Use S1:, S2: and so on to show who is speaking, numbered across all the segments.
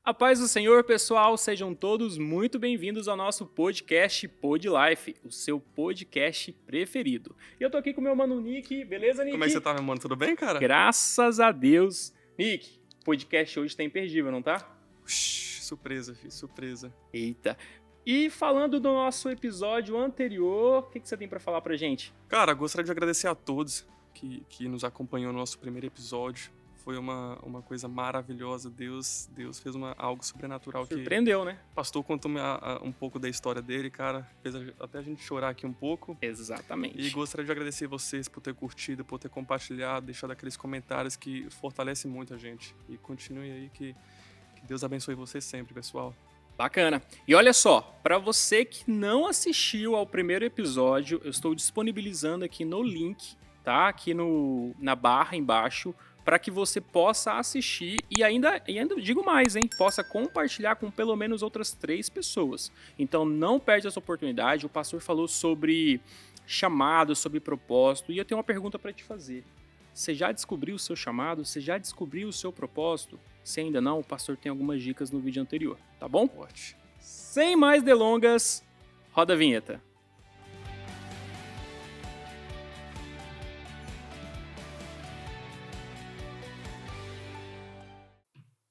S1: A paz do Senhor, pessoal, sejam todos muito bem-vindos ao nosso podcast Pod Life, o seu podcast preferido. E eu tô aqui com o meu mano Nick, beleza, Nick?
S2: Como é que você tá, meu mano? Tudo bem, cara?
S1: Graças a Deus. Nick, o podcast hoje tá imperdível, não tá?
S2: Surpresa, filho, surpresa.
S1: Eita. E falando do nosso episódio anterior, o que você tem pra falar pra gente?
S2: Cara, gostaria de agradecer a todos que nos acompanhou no nosso primeiro episódio. Foi uma coisa maravilhosa. Deus fez algo sobrenatural.
S1: Surpreendeu, né?
S2: O pastor contou um pouco da história dele, cara. Fez até a gente chorar aqui um pouco.
S1: Exatamente.
S2: E gostaria de agradecer vocês por ter curtido, por ter compartilhado, deixado aqueles comentários que fortalecem muito a gente. E continue aí, que Deus abençoe vocês sempre, pessoal.
S1: Bacana. E olha só, para você que não assistiu ao primeiro episódio, eu estou disponibilizando aqui no link, tá? Aqui na barra embaixo, para que você possa assistir e ainda digo mais, hein? Possa compartilhar com pelo menos outras 3 pessoas. Então não perde essa oportunidade. O pastor falou sobre chamado, sobre propósito, e eu tenho uma pergunta para te fazer. Você já descobriu o seu chamado? Você já descobriu o seu propósito? Se ainda não, o pastor tem algumas dicas no vídeo anterior, tá bom?
S2: Ótimo.
S1: Sem mais delongas, roda a vinheta.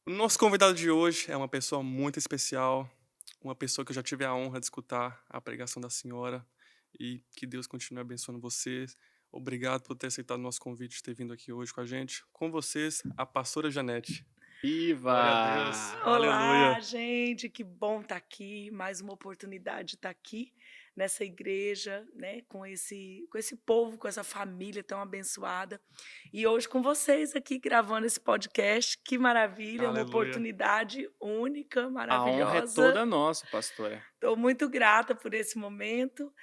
S2: O nosso convidado de hoje é uma pessoa muito especial, uma pessoa que eu já tive a honra de escutar a pregação da senhora, e que Deus continue abençoando vocês. Obrigado por ter aceitado o nosso convite e ter vindo aqui hoje com a gente. Com vocês, a pastora Janete.
S1: Viva!
S2: Glória a Deus.
S3: Olá,
S2: Aleluia.
S3: gente, que bom estar aqui, mais uma oportunidade de estar aqui nessa igreja, né, com esse povo, com essa família tão abençoada. E hoje com vocês aqui gravando esse podcast, que maravilha, uma
S2: Aleluia.
S3: oportunidade única,
S1: A
S3: maravilhosa.
S1: honra é toda nossa, pastora.
S3: Estou muito grata por esse momento,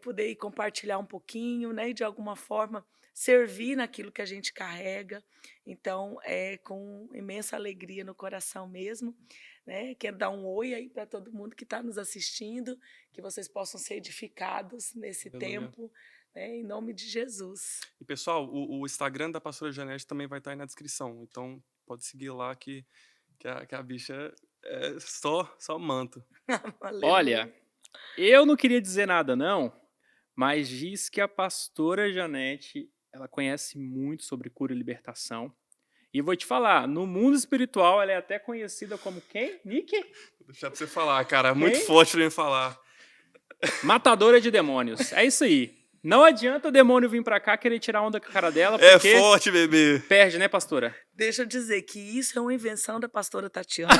S3: poder compartilhar um pouquinho, né, e de alguma forma servir naquilo que a gente carrega. Então, é com imensa alegria no coração mesmo, né? Quero dar um oi aí para todo mundo que está nos assistindo, que vocês possam ser edificados nesse
S2: Aleluia.
S3: tempo, né, em nome de Jesus.
S2: E, pessoal, o Instagram da pastora Janete também vai estar aí na descrição. Então, pode seguir lá que a bicha é só manto.
S3: Aleluia.
S1: Olha, eu não queria dizer nada não, mas diz que a pastora Janete, ela conhece muito sobre cura e libertação. E vou te falar, no mundo espiritual ela é até conhecida como quem? Nick?
S2: Vou deixar pra você falar, cara. É muito
S1: Quem?
S2: forte pra mim falar.
S1: Matadora de demônios. É isso aí. Não adianta o demônio vir pra cá querer tirar onda com a cara dela,
S2: É
S1: porque
S2: forte, bebê.
S1: perde, né, pastora?
S3: Deixa eu dizer que isso é uma invenção da pastora Tatiana.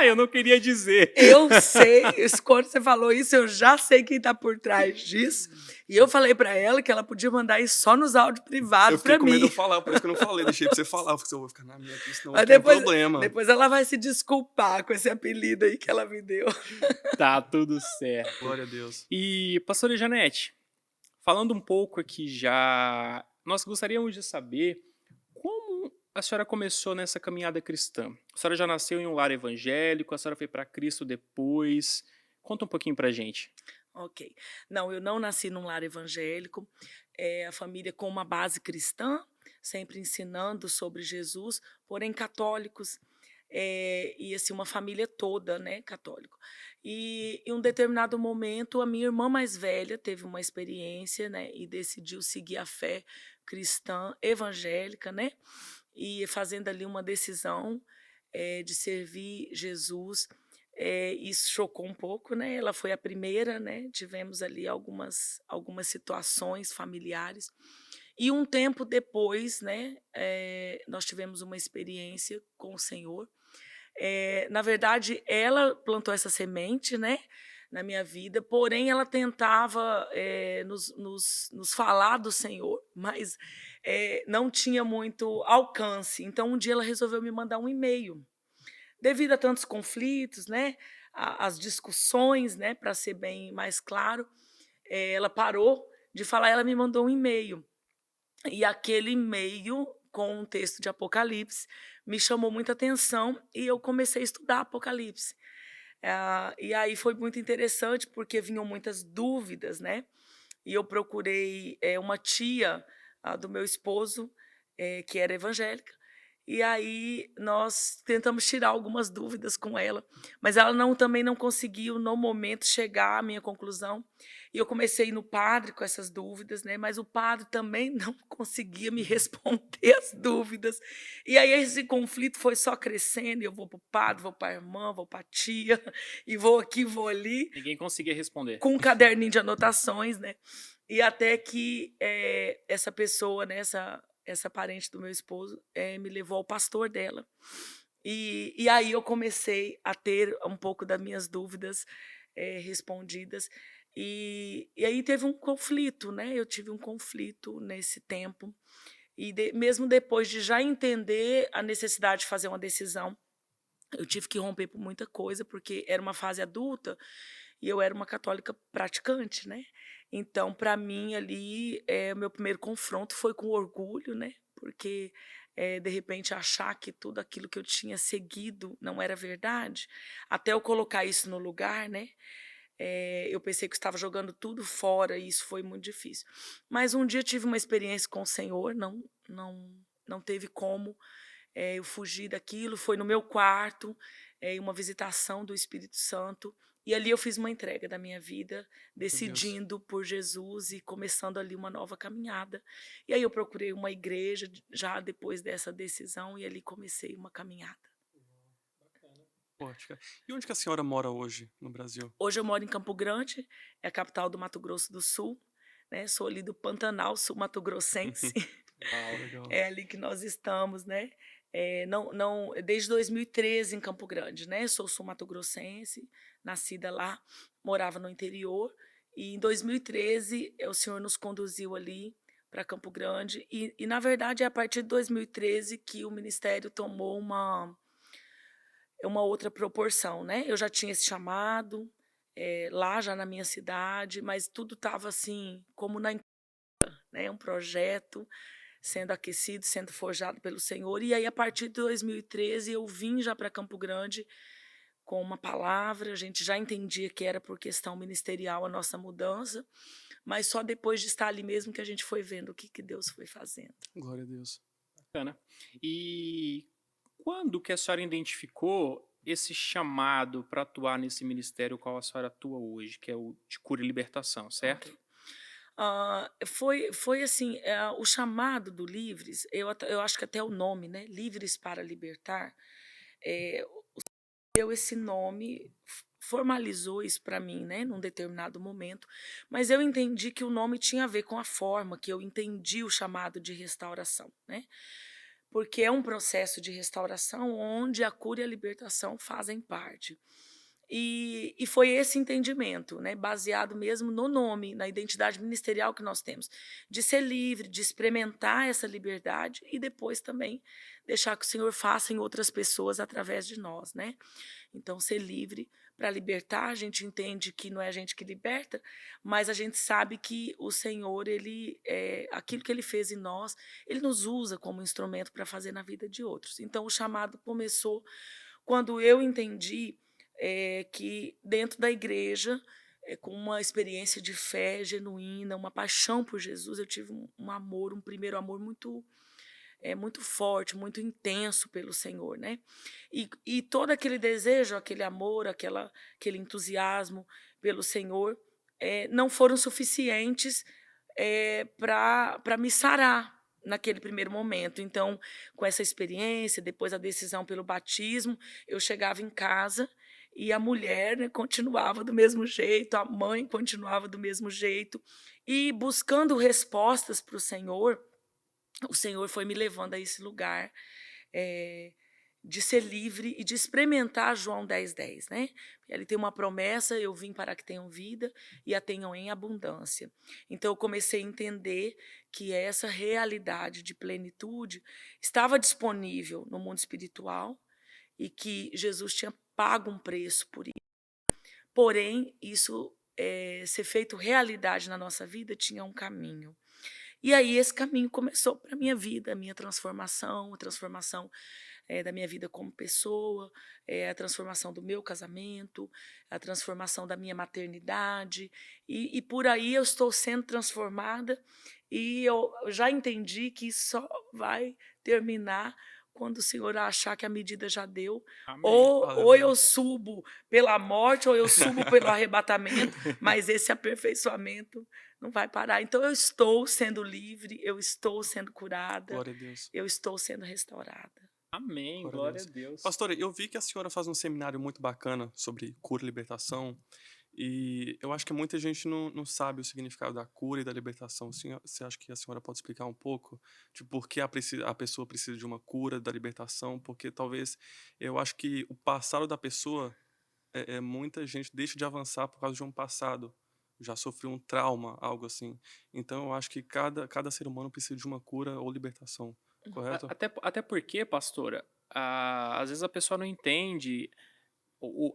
S1: Eu não queria dizer.
S3: Eu sei, quando você falou isso, eu já sei quem está por trás disso. E eu falei para ela que ela podia mandar isso só nos áudios
S2: Eu
S3: privados
S2: fiquei
S3: para
S2: com medo de
S3: mim.
S2: eu falar, por isso que eu não falei. Deixei pra você falar. Eu falei, eu vou ficar na minha aqui, senão
S3: Mas
S2: vai ter um problema.
S3: depois ela vai se desculpar com esse apelido aí que ela me deu.
S1: Tá tudo certo.
S2: Glória a Deus.
S1: E, pastora Janete, falando um pouco aqui já, nós gostaríamos de saber como a senhora começou nessa caminhada cristã. A senhora já nasceu em um lar evangélico, a senhora foi para Cristo depois. Conta um pouquinho pra gente.
S3: Ok. Não, eu não nasci num lar evangélico. A família com uma base cristã, sempre ensinando sobre Jesus, porém católicos. E assim, uma família toda, né, católico. E em um determinado momento, a minha irmã mais velha teve uma experiência, né, e decidiu seguir a fé cristã evangélica, né, e fazendo ali uma decisão de servir Jesus. Isso chocou um pouco, né? Ela foi a primeira, né? Tivemos ali algumas situações familiares. E um tempo depois, né, nós tivemos uma experiência com o Senhor. Na verdade, ela plantou essa semente, né, na minha vida, porém ela tentava nos falar do Senhor, mas não tinha muito alcance. Então, um dia ela resolveu me mandar um e-mail. Devido a tantos conflitos, né, as discussões, né, para ser bem mais claro, ela parou de falar, ela me mandou um e-mail. E aquele e-mail com um texto de Apocalipse me chamou muita atenção e eu comecei a estudar Apocalipse. E aí foi muito interessante porque vinham muitas dúvidas, né? E eu procurei uma tia do meu esposo, que era evangélica, E aí nós tentamos tirar algumas dúvidas com ela, mas ela também não conseguiu no momento chegar à minha conclusão. E eu comecei a ir no padre com essas dúvidas, né? Mas o padre também não conseguia me responder as dúvidas. E aí esse conflito foi só crescendo. E eu vou para o padre, vou para a irmã, vou para a tia, e vou aqui, vou ali,
S1: Ninguém conseguia responder.
S3: com um caderninho de anotações, né? E até que essa pessoa, né, essa parente do meu esposo, me levou ao pastor dela. E aí eu comecei a ter um pouco das minhas dúvidas respondidas. E aí teve um conflito, né? Eu tive um conflito nesse tempo. E mesmo depois de já entender a necessidade de fazer uma decisão, eu tive que romper por muita coisa, porque era uma fase adulta e eu era uma católica praticante, né? Então, para mim, ali, o meu primeiro confronto foi com orgulho, né? Porque, de repente, achar que tudo aquilo que eu tinha seguido não era verdade, até eu colocar isso no lugar, né? Eu pensei que eu estava jogando tudo fora e isso foi muito difícil. Mas um dia eu tive uma experiência com o Senhor, não teve como eu fugi daquilo, foi no meu quarto, uma visitação do Espírito Santo, e ali eu fiz uma entrega da minha vida,
S2: Meu Deus.
S3: decidindo por Jesus e começando ali uma nova caminhada. E aí eu procurei uma igreja já depois dessa decisão e ali comecei uma caminhada.
S2: Forte, cara. E onde que a senhora mora hoje no Brasil?
S3: Hoje eu moro em Campo Grande, é a capital do Mato Grosso do Sul, né? Sou ali do Pantanal Sul Mato Grossense.
S2: Que
S1: Uau.
S2: legal.
S3: É ali que nós estamos, né? Desde 2013 em Campo Grande, né? Sou sul-mato-grossense, nascida lá, morava no interior. E em 2013 o Senhor nos conduziu ali para Campo Grande. E, na verdade, é a partir de 2013 que o ministério tomou uma outra proporção, né? Eu já tinha esse chamado lá, já na minha cidade, mas tudo estava assim, como né? Um projeto sendo aquecido, sendo forjado pelo Senhor. E aí, a partir de 2013, eu vim já para Campo Grande com uma palavra. A gente já entendia que era por questão ministerial a nossa mudança, mas só depois de estar ali mesmo que a gente foi vendo o que Deus foi fazendo.
S2: Glória a Deus.
S1: Bacana. E quando que a senhora identificou esse chamado para atuar nesse ministério qual a senhora atua hoje, que é o de cura e libertação, certo?
S3: Ok. Foi assim, o chamado do Livres, eu acho que até o nome, né? Livres para Libertar, eh, deu esse nome, formalizou isso para mim, né, num determinado momento, mas eu entendi que o nome tinha a ver com a forma que eu entendi o chamado de restauração, né? Porque é um processo de restauração onde a cura e a libertação fazem parte. E foi esse entendimento, né, baseado mesmo no nome, na identidade ministerial que nós temos, de ser livre, de experimentar essa liberdade e depois também deixar que o Senhor faça em outras pessoas através de nós, né? Então, ser livre para libertar, a gente entende que não é a gente que liberta, mas a gente sabe que o Senhor, aquilo que Ele fez em nós, Ele nos usa como instrumento para fazer na vida de outros. Então, o chamado começou quando eu entendi que dentro da igreja, com uma experiência de fé genuína, uma paixão por Jesus, eu tive um amor, um primeiro amor muito forte, muito intenso pelo Senhor, né? E todo aquele desejo, aquele amor, aquele entusiasmo pelo Senhor não foram suficientes para me sarar naquele primeiro momento. Então, com essa experiência, depois a decisão pelo batismo, eu chegava em casa e a mulher, né, continuava do mesmo jeito, a mãe continuava do mesmo jeito, e buscando respostas para o Senhor foi me levando a esse lugar de ser livre e de experimentar João 10:10, né? Ele tem uma promessa: eu vim para que tenham vida e a tenham em abundância. Então eu comecei a entender que essa realidade de plenitude estava disponível no mundo espiritual e que Jesus tinha pago um preço por isso. Porém, isso ser feito realidade na nossa vida tinha um caminho. E aí esse caminho começou para a minha vida, a minha transformação, a transformação da minha vida como pessoa, a transformação do meu casamento, a transformação da minha maternidade. E por aí eu estou sendo transformada e eu já entendi que só vai terminar quando o Senhor achar que a medida já deu,
S1: Amém.
S3: ou eu subo pela morte, ou eu subo pelo arrebatamento, mas esse aperfeiçoamento não vai parar. Então eu estou sendo livre, eu estou sendo curada,
S2: Glória a Deus.
S3: eu estou sendo restaurada.
S1: Amém.
S2: Glória a
S1: Glória a
S2: Deus.
S1: Deus.
S2: Pastora, eu vi que a senhora faz um seminário muito bacana sobre cura e libertação. E eu acho que muita gente não sabe o significado da cura e da libertação. Você acha que a senhora pode explicar um pouco de por que a pessoa precisa de uma cura, da libertação? Porque talvez eu acho que o passado da pessoa, muita gente deixa de avançar por causa de um passado. Já sofreu um trauma, algo assim. Então eu acho que cada ser humano precisa de uma cura ou libertação, correto?
S1: Até porque, pastora, às vezes a pessoa não entende.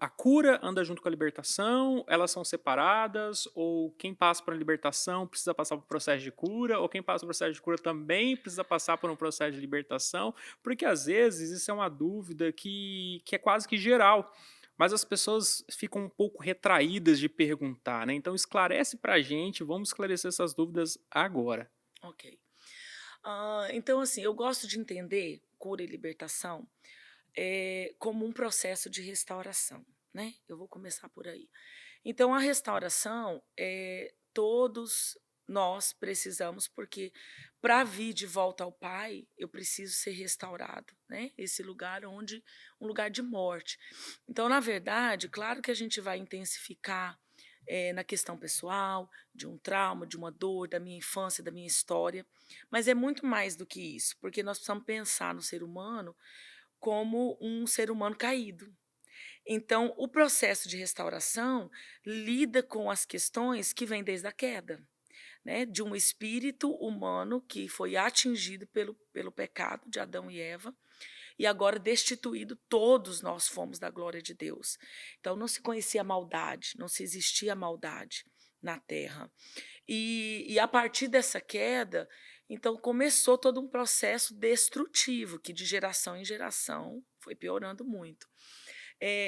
S1: A cura anda junto com a libertação, elas são separadas, ou quem passa por uma libertação precisa passar por um processo de cura, ou quem passa por um processo de cura também precisa passar por um processo de libertação, porque às vezes isso é uma dúvida que é quase que geral, mas as pessoas ficam um pouco retraídas de perguntar, né? Então esclarece pra gente, vamos esclarecer essas dúvidas agora.
S3: Ok. Então, assim, eu gosto de entender cura e libertação como um processo de restauração, né? Eu vou começar por aí. Então, a restauração, todos nós precisamos, porque para vir de volta ao Pai, eu preciso ser restaurado, né? Esse lugar um lugar de morte. Então, na verdade, claro que a gente vai intensificar na questão pessoal, de um trauma, de uma dor, da minha infância, da minha história, mas é muito mais do que isso, porque nós precisamos pensar no ser humano como um ser humano caído. Então, o processo de restauração lida com as questões que vêm desde a queda, né? De um espírito humano que foi atingido pelo pecado de Adão e Eva, e agora destituído, todos nós fomos da glória de Deus. Então, não se conhecia a maldade, não se existia maldade na terra. E a partir dessa queda, então começou todo um processo destrutivo, que de geração em geração foi piorando muito.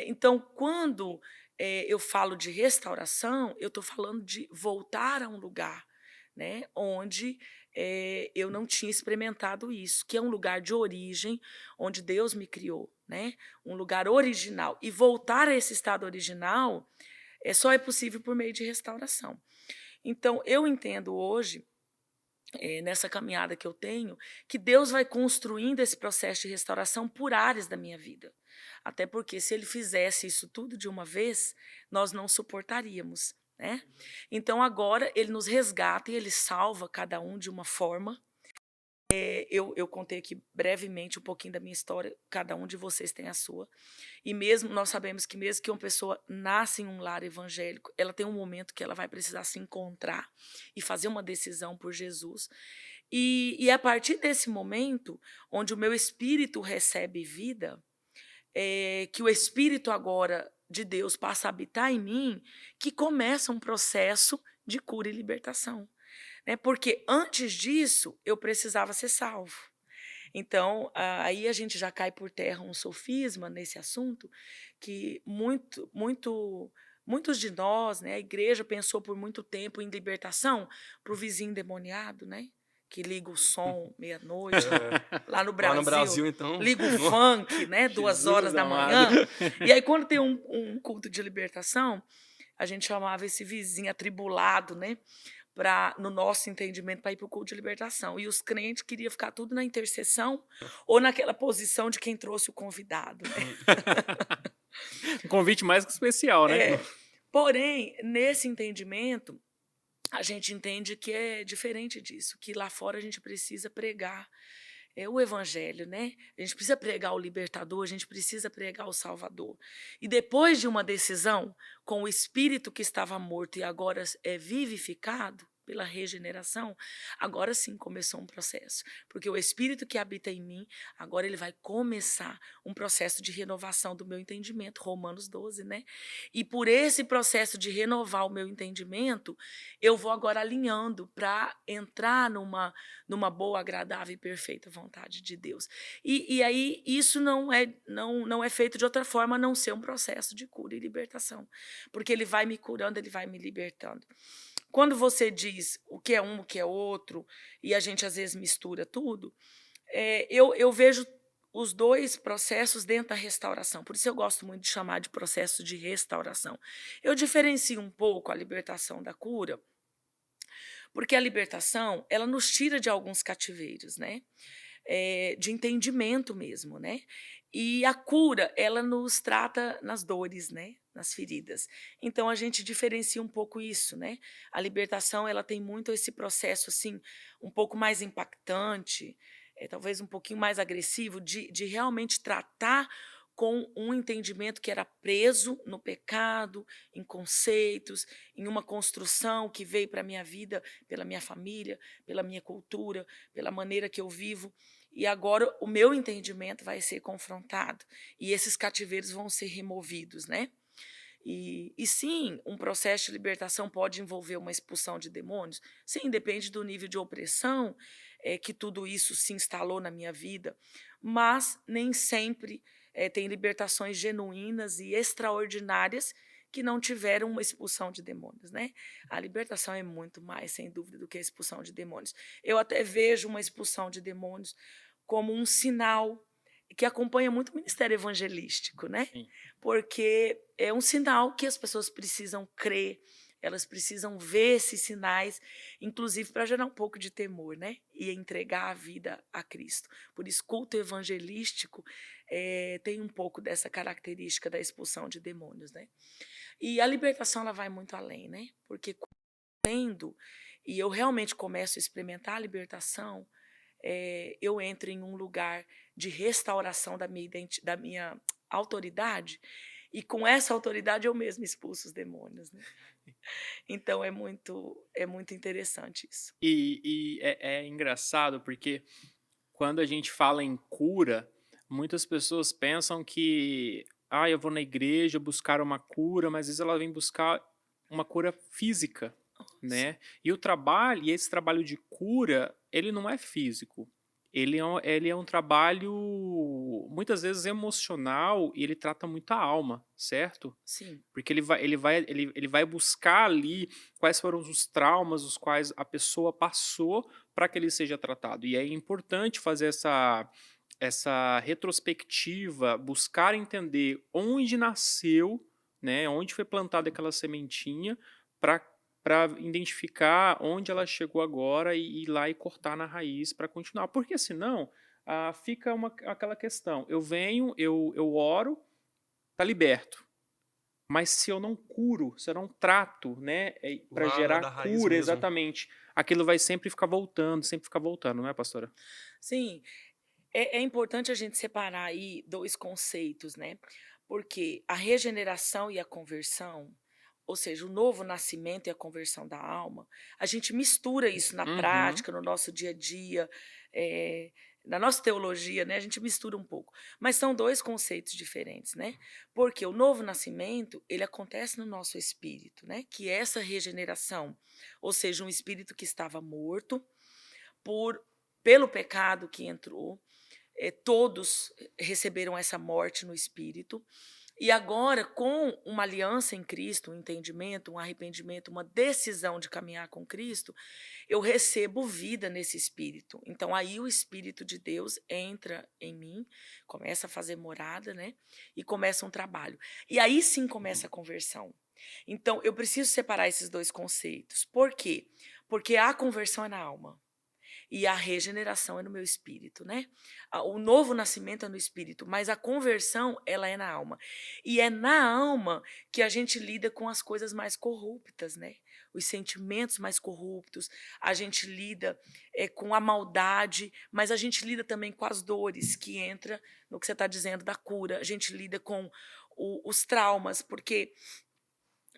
S3: Então, quando eu falo de restauração, eu estou falando de voltar a um lugar, né, onde eu não tinha experimentado isso, que é um lugar de origem, onde Deus me criou, né, um lugar original. E voltar a esse estado original só é possível por meio de restauração. Então, eu entendo hoje, nessa caminhada que eu tenho, que Deus vai construindo esse processo de restauração por áreas da minha vida. Até porque se ele fizesse isso tudo de uma vez, nós não suportaríamos, né? Então agora ele nos resgata e ele salva cada um de uma forma. Eu contei aqui brevemente um pouquinho da minha história, cada um de vocês tem a sua. E mesmo nós sabemos que mesmo que uma pessoa nasce em um lar evangélico, ela tem um momento que ela vai precisar se encontrar e fazer uma decisão por Jesus. E a partir desse momento, onde o meu espírito recebe vida, que o Espírito agora de Deus passa a habitar em mim, que começa um processo de cura e libertação. Né? Porque antes disso, eu precisava ser salvo. Então, aí a gente já cai por terra um sofisma nesse assunto, que muitos de nós, né, a igreja pensou por muito tempo em libertação para o vizinho endemoniado, né? Que liga o som meia-noite, lá no
S2: Lá no Brasil,
S3: Brasil,
S2: então.
S3: liga o funk, né, 2
S1: Jesus
S3: horas da
S1: amado.
S3: manhã. E aí, quando tem um culto de libertação, a gente chamava esse vizinho atribulado, né, no nosso entendimento, para ir para o culto de libertação. E os crentes queriam ficar tudo na intercessão ou naquela posição de quem trouxe o convidado. Né?
S1: Um convite mais que especial, né?
S3: Porém, nesse entendimento, a gente entende que é diferente disso, que lá fora a gente precisa pregar o evangelho, né? A gente precisa pregar o libertador, a gente precisa pregar o salvador. E depois de uma decisão com o espírito que estava morto e agora é vivificado pela regeneração, agora sim começou um processo. Porque o espírito que habita em mim, agora ele vai começar um processo de renovação do meu entendimento, Romanos 12, né? E por esse processo de renovar o meu entendimento, eu vou agora alinhando para entrar numa boa, agradável e perfeita vontade de Deus. E aí isso não é feito de outra forma a não ser um processo de cura e libertação. Porque ele vai me curando, ele vai me libertando. Quando você diz o que é um, o que é outro, e a gente às vezes mistura tudo, eu vejo os dois processos dentro da restauração. Por isso eu gosto muito de chamar de processo de restauração. Eu diferencio um pouco a libertação da cura, porque a libertação, ela nos tira de alguns cativeiros, né? De entendimento mesmo, né? E a cura, ela nos trata nas dores, né? Nas feridas. Então a gente diferencia um pouco isso, né? A libertação, ela tem muito esse processo assim, um pouco mais impactante, talvez um pouquinho mais agressivo, de realmente tratar com um entendimento que era preso no pecado, em conceitos, em uma construção que veio para a minha vida, pela minha família, pela minha cultura, pela maneira que eu vivo. E agora o meu entendimento vai ser confrontado e esses cativeiros vão ser removidos, né? E sim, um processo de libertação pode envolver uma expulsão de demônios? Sim, depende do nível de opressão que tudo isso se instalou na minha vida, mas nem sempre tem libertações genuínas e extraordinárias que não tiveram uma expulsão de demônios, né? A libertação é muito mais, sem dúvida, do que a expulsão de demônios. Eu até vejo uma expulsão de demônios como um sinal que acompanha muito o ministério evangelístico, né?
S1: Sim.
S3: Porque é um sinal que as pessoas precisam crer, elas precisam ver esses sinais, inclusive para gerar um pouco de temor, né? E entregar a vida a Cristo. Por isso, culto evangelístico tem um pouco dessa característica da expulsão de demônios, né? E a libertação, ela vai muito além, né? Porque quando e eu realmente começo a experimentar a libertação, eu entro em um lugar de restauração da minha autoridade, e com essa autoridade eu mesmo expulso os demônios, né? Então é muito interessante isso.
S1: E é engraçado porque quando a gente fala em cura, muitas pessoas pensam que, eu vou na igreja buscar uma cura, mas às vezes ela vem buscar uma cura física, né? E esse trabalho de cura, ele não é físico. Ele é um trabalho muitas vezes emocional e ele trata muito a alma, certo?
S3: Sim,
S1: Porque ele vai buscar ali quais foram os traumas os quais a pessoa passou para que ele seja tratado. E é importante fazer essa retrospectiva, buscar entender onde nasceu, né, onde foi plantada aquela sementinha, para identificar onde ela chegou agora e ir lá e cortar na raiz para continuar. Porque senão fica aquela questão: eu venho, eu oro, tá liberto. Mas se eu não curo, se eu não trato, né, para
S2: Lá
S1: gerar
S2: da raiz
S1: cura,
S2: mesmo.
S1: exatamente, aquilo vai sempre ficar voltando, não é, pastora?
S3: sim. É importante a gente separar aí dois conceitos, né? Porque a regeneração e a conversão, ou seja, o novo nascimento e a conversão da alma, a gente mistura isso na
S1: Uhum.
S3: prática, no nosso dia a dia, na nossa teologia, né? A gente mistura um pouco. Mas são dois conceitos diferentes, né? Porque o novo nascimento, ele acontece no nosso espírito, né? Que é essa regeneração, ou seja, um espírito que estava morto por pelo pecado que entrou, todos receberam essa morte no espírito. E agora, com uma aliança em Cristo, um entendimento, um arrependimento, uma decisão de caminhar com Cristo, eu recebo vida nesse espírito. Então, aí o Espírito de Deus entra em mim, começa a fazer morada, né? E começa um trabalho. E aí sim começa a conversão. Então, eu preciso separar esses dois conceitos. Por quê? Porque a conversão é na alma. E a regeneração é no meu espírito, né? O novo nascimento é no espírito, mas a conversão, ela é na alma. E é na alma que a gente lida com as coisas mais corruptas, né? Os sentimentos mais corruptos, a gente lida com a maldade, mas a gente lida também com as dores, que entra no que você está dizendo da cura, a gente lida com os traumas, porque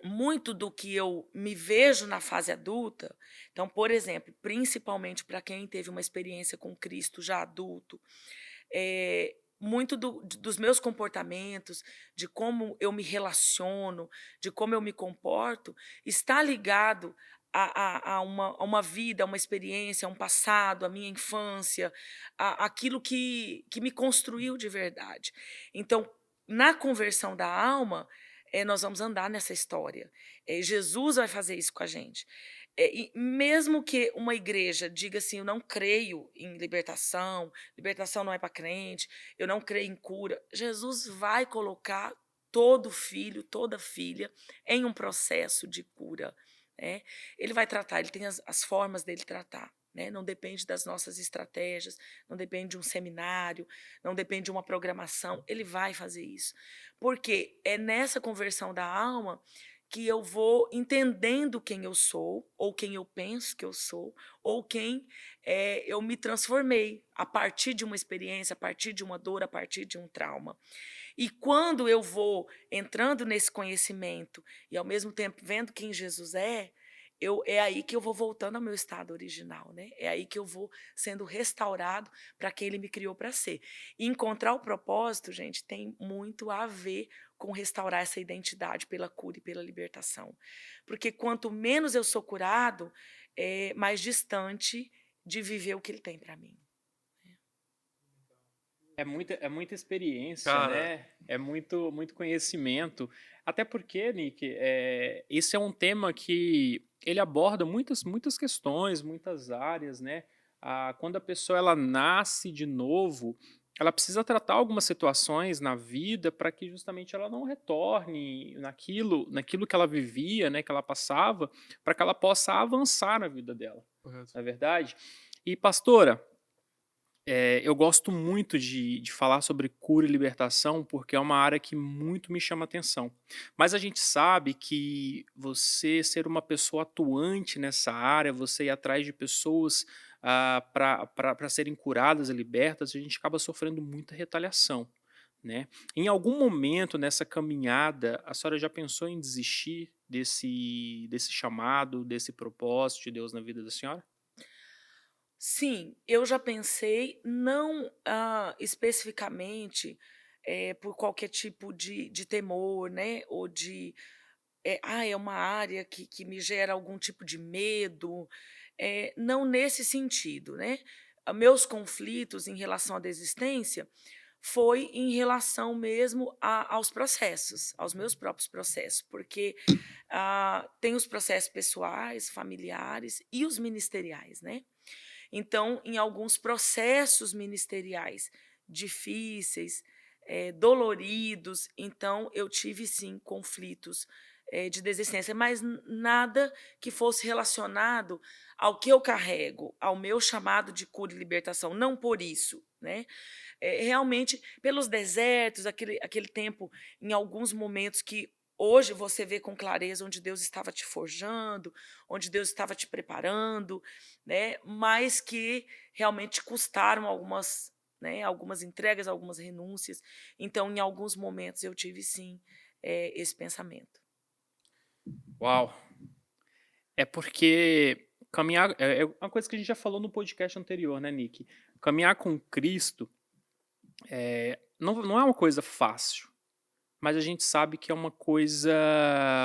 S3: muito do que eu me vejo na fase adulta, então, por exemplo, principalmente para quem teve uma experiência com Cristo já adulto, muito dos meus comportamentos, de como eu me relaciono, de como eu me comporto, está ligado a uma vida, a uma experiência, a um passado, a minha infância, aquilo que me construiu de verdade. Então, na conversão da alma, nós vamos andar nessa história. Jesus vai fazer isso com a gente. E mesmo que uma igreja diga assim: "Eu não creio em libertação, libertação não é para crente, eu não creio em cura", Jesus vai colocar todo filho, toda filha em um processo de cura, né. Ele vai tratar, ele tem as formas dele tratar, né, não depende das nossas estratégias, não depende de um seminário, não depende de uma programação, ele vai fazer isso. Porque é nessa conversão da alma que eu vou entendendo quem eu sou, ou quem eu penso que eu sou, ou quem eu me transformei a partir de uma experiência, a partir de uma dor, a partir de um trauma. E quando eu vou entrando nesse conhecimento e ao mesmo tempo vendo quem Jesus é aí que eu vou voltando ao meu estado original, né? É aí que eu vou sendo restaurado para quem ele me criou para ser. E encontrar o propósito, gente, tem muito a ver com restaurar essa identidade pela cura e pela libertação. Porque quanto menos eu sou curado, mais distante de viver o que ele tem para mim.
S1: É muita experiência,
S2: Cara,
S1: né? É muito conhecimento. Até porque, Nick, esse é um tema que ele aborda muitas questões, muitas áreas, né? Quando a pessoa ela nasce de novo, ela precisa tratar algumas situações na vida para que justamente ela não retorne naquilo que ela vivia, né? Que ela passava, para que ela possa avançar na vida dela,
S2: correto.
S1: na verdade. E, pastora, eu gosto muito de falar sobre cura e libertação, porque é uma área que muito me chama atenção. Mas a gente sabe que você ser uma pessoa atuante nessa área, você ir atrás de pessoas para serem curadas e libertas, a gente acaba sofrendo muita retaliação, né? Em algum momento nessa caminhada, a senhora já pensou em desistir desse chamado, desse propósito de Deus na vida da senhora?
S3: Sim, eu já pensei, não, especificamente, por qualquer tipo de temor, né, ou é uma área que me gera algum tipo de medo, não nesse sentido, né. Meus conflitos em relação à desistência foi em relação mesmo aos processos, aos meus próprios processos, porque, tem os processos pessoais, familiares e os ministeriais, né. Então, em alguns processos ministeriais difíceis, doloridos, então eu tive sim conflitos, de desistência, mas nada que fosse relacionado ao que eu carrego, ao meu chamado de cura e libertação, não por isso, né. Realmente pelos desertos, aquele tempo, em alguns momentos que hoje você vê com clareza onde Deus estava te forjando, onde Deus estava te preparando, né, mas que realmente custaram algumas, né, algumas entregas, algumas renúncias. Então, em alguns momentos eu tive sim, esse pensamento.
S1: Uau! É porque caminhar é uma coisa que a gente já falou no podcast anterior, né, Nick? Caminhar com Cristo não é uma coisa fácil, mas a gente sabe que é uma coisa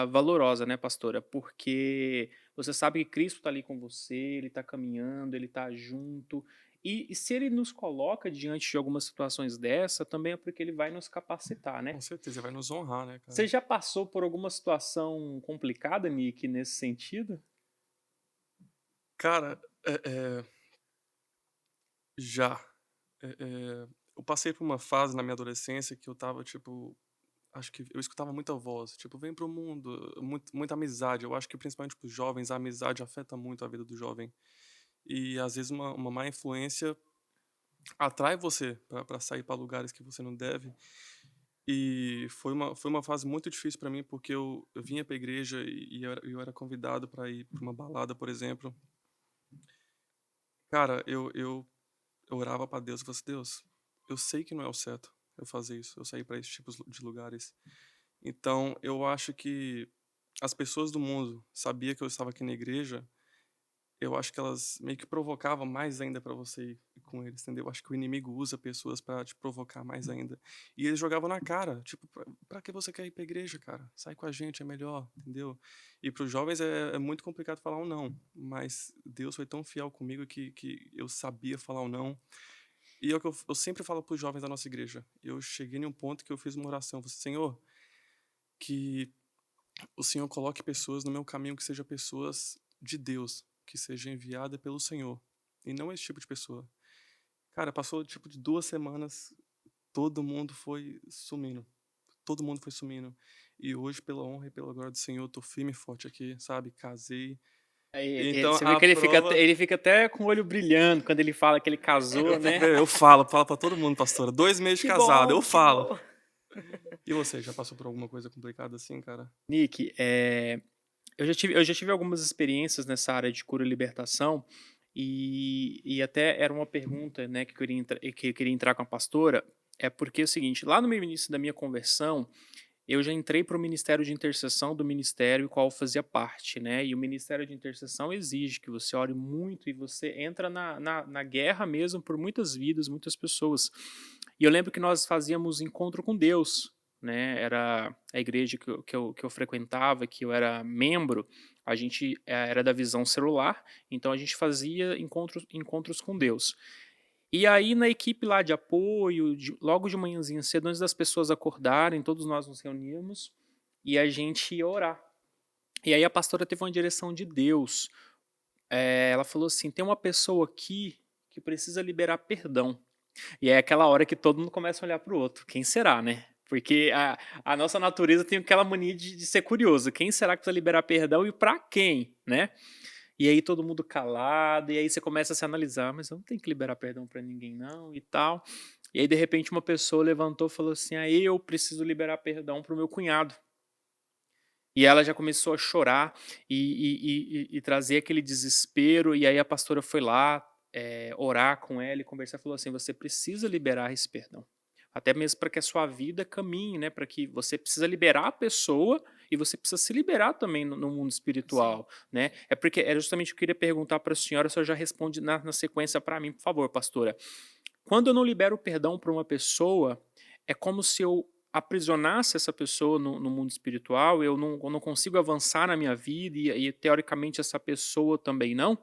S1: valorosa, né, pastora? Porque você sabe que Cristo está ali com você, ele está caminhando, ele está junto. E se ele nos coloca diante de algumas situações dessa, também é porque ele vai nos capacitar, né?
S2: Com certeza, vai nos honrar, né,
S1: Você
S2: cara?
S1: já passou por alguma situação complicada, Nick, nesse sentido?
S2: Cara, já. Eu passei por uma fase na minha adolescência que eu estava, tipo, acho que eu escutava muita voz, tipo, vem pro mundo, muita amizade. Eu acho que principalmente para os jovens, a amizade afeta muito a vida do jovem. E às vezes uma má influência atrai você para sair para lugares que você não deve. E foi uma fase muito difícil para mim, porque eu vinha para igreja e eu era convidado para ir para uma balada, por exemplo. Cara, eu orava para Deus e falava assim: Deus, eu sei que não é o certo eu fazer isso, eu sair para esses tipos de lugares. Então, eu acho que as pessoas do mundo sabia que eu estava aqui na igreja, eu acho que elas meio que provocavam mais ainda para você ir com eles, entendeu? Eu acho que o inimigo usa pessoas para te provocar mais ainda. E eles jogavam na cara, tipo, pra que você quer ir pra igreja, cara? Sai com a gente, é melhor, entendeu? E para os jovens é muito complicado falar um não, mas Deus foi tão fiel comigo que eu sabia falar um não. E é o que eu sempre falo para os jovens da nossa igreja. Eu cheguei em um ponto que eu fiz uma oração, eu falei: Senhor, que o Senhor coloque pessoas no meu caminho que sejam pessoas de Deus que seja enviada pelo Senhor, e não esse tipo de pessoa. Cara, passou tipo de 2 semanas, todo mundo foi sumindo. Todo mundo foi sumindo. E hoje, pela honra e pela glória do Senhor, eu tô firme e forte aqui, sabe? Casei.
S1: Aí,
S2: Então
S1: você vê
S2: a
S1: que
S2: prova.
S1: ele fica até com o olho brilhando quando ele fala que ele casou, né?
S2: Eu falo pra todo mundo, pastora. 2 meses de
S3: Que
S2: casado, eu
S3: bom, que
S2: falo.
S3: bom.
S2: E você, já passou por alguma coisa complicada assim, cara?
S1: Nick, eu já tive algumas experiências nessa área de cura e libertação, e até era uma pergunta, né, que que eu queria entrar com a pastora, é porque é o seguinte, lá no meu início da minha conversão, eu já entrei para o ministério de intercessão do ministério qual eu fazia parte, né? E o ministério de intercessão exige que você ore muito e você entra na guerra mesmo por muitas vidas, muitas pessoas. E eu lembro que nós fazíamos encontro com Deus, né? Era a igreja que eu frequentava, que eu era membro, a gente era da Visão Celular, então a gente fazia encontros com Deus. E aí, na equipe lá de apoio, logo de manhãzinha cedo, antes das pessoas acordarem, todos nós nos reuníamos e a gente ia orar. E aí a pastora teve uma direção de Deus. Ela falou assim: tem uma pessoa aqui que precisa liberar perdão. E é aquela hora que todo mundo começa a olhar para o outro. Quem será, né? Porque a nossa natureza tem aquela mania de ser curioso. Quem será que precisa liberar perdão e para quem, né? E aí todo mundo calado, e aí você começa a se analisar, mas eu não tenho que liberar perdão para ninguém não, e tal. E aí de repente uma pessoa levantou e falou assim: "Ah, eu preciso liberar perdão pro meu cunhado". E ela já começou a chorar e trazer aquele desespero, e aí a pastora foi lá, orar com ela e conversar, falou assim: "Você precisa liberar esse perdão. Até mesmo para que a sua vida caminhe, né, para que você precisa liberar a pessoa e você precisa se liberar também no mundo
S3: Sim.
S1: espiritual, né". É porque era justamente o que eu queria perguntar para a senhora já responde na sequência para mim, por favor, pastora. Quando eu não libero o perdão para uma pessoa, é como se eu aprisionasse essa pessoa no mundo espiritual, eu não consigo avançar na minha vida e teoricamente essa pessoa também não?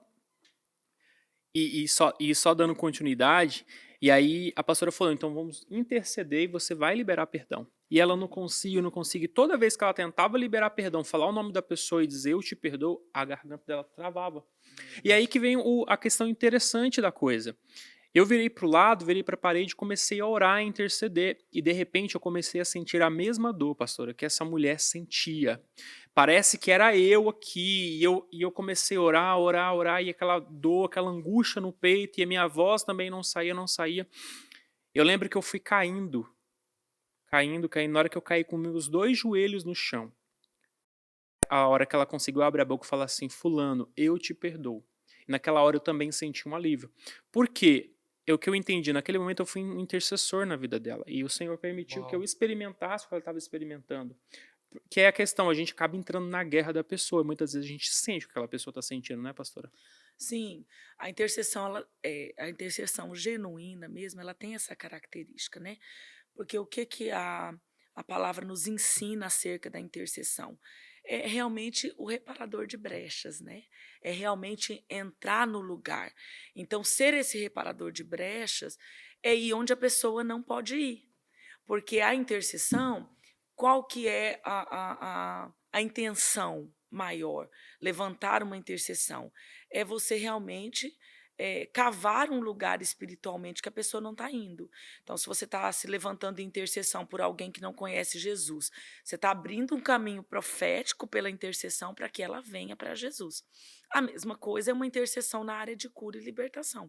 S1: E só dando continuidade, e aí a pastora falou: "Então vamos interceder e você vai liberar perdão". E ela não consegue, toda vez que ela tentava liberar perdão, falar o nome da pessoa e dizer: "Eu te perdoo", a garganta dela travava.
S2: Meu
S1: E aí
S2: Deus.
S1: que vem a questão interessante da coisa. Eu virei para o lado, virei para a parede, comecei a orar, a interceder, e de repente eu comecei a sentir a mesma dor, pastora, que essa mulher sentia. Parece que era eu aqui, e eu comecei a orar, orar, orar, e aquela dor, aquela angústia no peito, e a minha voz também não saía, não saía. Eu lembro que eu fui caindo, caindo, caindo, na hora que eu caí com meus 2 joelhos no chão. A hora que ela conseguiu abrir a boca e falar assim: "Fulano, eu te perdoo". E naquela hora eu também senti um alívio. Por quê? O que eu entendi, naquele momento eu fui um intercessor na vida dela, e o Senhor permitiu que eu
S2: Uau.
S1: experimentasse o que ela estava experimentando. Que é a questão, a gente acaba entrando na guerra da pessoa, muitas vezes a gente sente o que aquela pessoa está sentindo, né, pastora?
S3: Sim, a intercessão genuína mesmo, ela tem essa característica, né? Porque o que que a palavra nos ensina acerca da intercessão? É realmente o reparador de brechas, né? É realmente entrar no lugar. Então, ser esse reparador de brechas é ir onde a pessoa não pode ir. Porque a intercessão, qual que é a intenção maior? Levantar uma intercessão. É você realmente cavar um lugar espiritualmente que a pessoa não está indo. Então, se você está se levantando em intercessão por alguém que não conhece Jesus, você está abrindo um caminho profético pela intercessão para que ela venha para Jesus. A mesma coisa é uma intercessão na área de cura e libertação,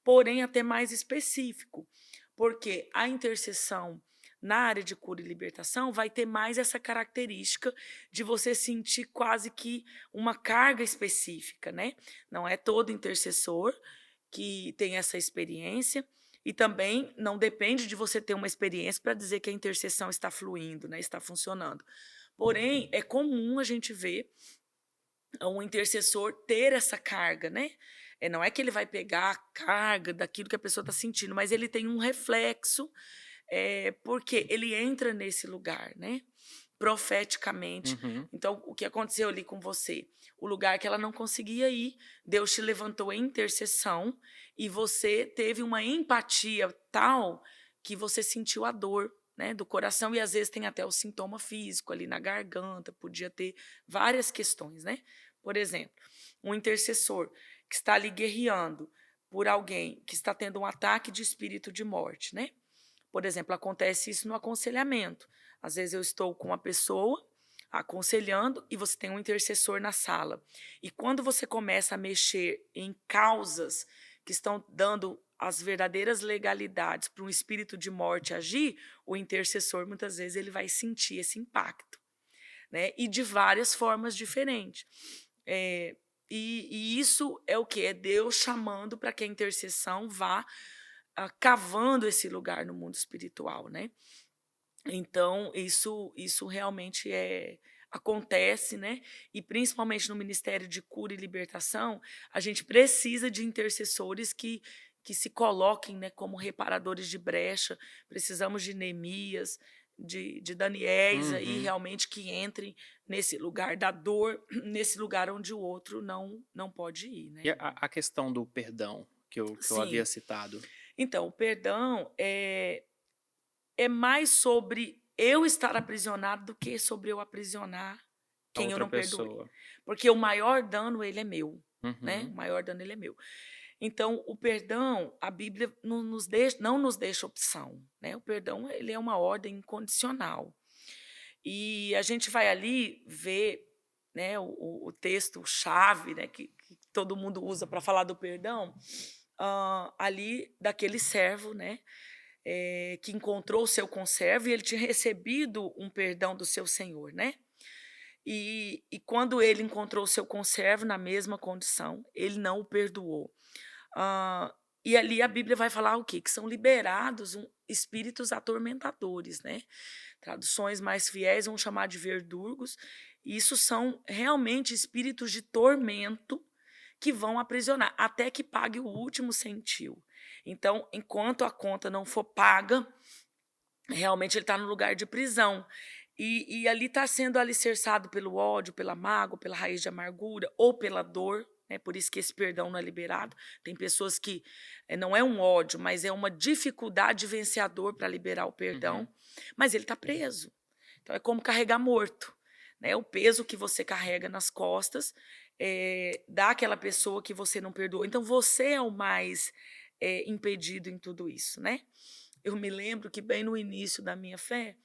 S3: porém até mais específico, porque a intercessão na área de cura e libertação vai ter mais essa característica de você sentir quase que uma carga específica, né? Não é todo intercessor que tem essa experiência, e também não depende de você ter uma experiência para dizer que a intercessão está fluindo, né? Está funcionando. Porém, é comum a gente ver um intercessor ter essa carga, né? Não é que ele vai pegar a carga daquilo que a pessoa está sentindo, mas ele tem um reflexo, porque ele entra nesse lugar, né? Profeticamente.
S1: Uhum.
S3: Então, o que aconteceu ali com você? O lugar que ela não conseguia ir, Deus te levantou em intercessão e você teve uma empatia tal que você sentiu a dor, né, do coração, e às vezes tem até o sintoma físico ali na garganta, podia ter várias questões, né? Por exemplo, um intercessor que está ali guerreando por alguém que está tendo um ataque de espírito de morte, né? Por exemplo, acontece isso no aconselhamento. Às vezes eu estou com uma pessoa aconselhando e você tem um intercessor na sala. E quando você começa a mexer em causas que estão dando as verdadeiras legalidades para um espírito de morte agir, o intercessor muitas vezes ele vai sentir esse impacto, né? E de várias formas diferentes. E isso é o que? É Deus chamando para que a intercessão vá cavando esse lugar no mundo espiritual, né? Então, isso realmente acontece, né? E principalmente no Ministério de Cura e Libertação, a gente precisa de intercessores que se coloquem, né, como reparadores de brecha. Precisamos de Neemias, de Daniéis aí,
S1: Uhum.
S3: realmente que entrem nesse lugar da dor, nesse lugar onde o outro não pode ir, né?
S1: E a questão do perdão que eu havia
S3: Sim.
S1: citado.
S3: Então, o perdão é mais sobre eu estar aprisionado do que sobre eu aprisionar
S1: A
S3: quem eu
S1: outra
S3: não perdoei.
S1: pessoa.
S3: Porque o maior dano, ele é meu, né?
S1: Uhum.
S3: O maior dano, ele é meu. Então, o perdão, a Bíblia não nos deixa opção, né? O perdão, ele é uma ordem incondicional. E a gente vai ali ver, né, o texto-chave, né, que todo mundo usa para falar do perdão, ali daquele servo, né, que encontrou o seu conservo e ele tinha recebido um perdão do seu senhor, né? E quando ele encontrou o seu conservo na mesma condição, ele não o perdoou. Ah, e ali a Bíblia vai falar o quê? Que são liberados espíritos atormentadores, né? Traduções mais fiéis vão chamar de verdurgos. E isso são realmente espíritos de tormento que vão aprisionar, até que pague o último centil. Então, enquanto a conta não for paga, realmente ele está no lugar de prisão. E ali está sendo alicerçado pelo ódio, pela mágoa, pela raiz de amargura ou pela dor. Né? Por isso que esse perdão não é liberado. Tem pessoas que não é um ódio, mas é uma dificuldade de vencer a dor para liberar o perdão.
S1: Uhum.
S3: Mas ele está preso. Então é como carregar morto. Né? O peso que você carrega nas costas daquela pessoa que você não perdoou. Então você é o mais impedido em tudo isso, né? Eu me lembro que bem no início da minha fé,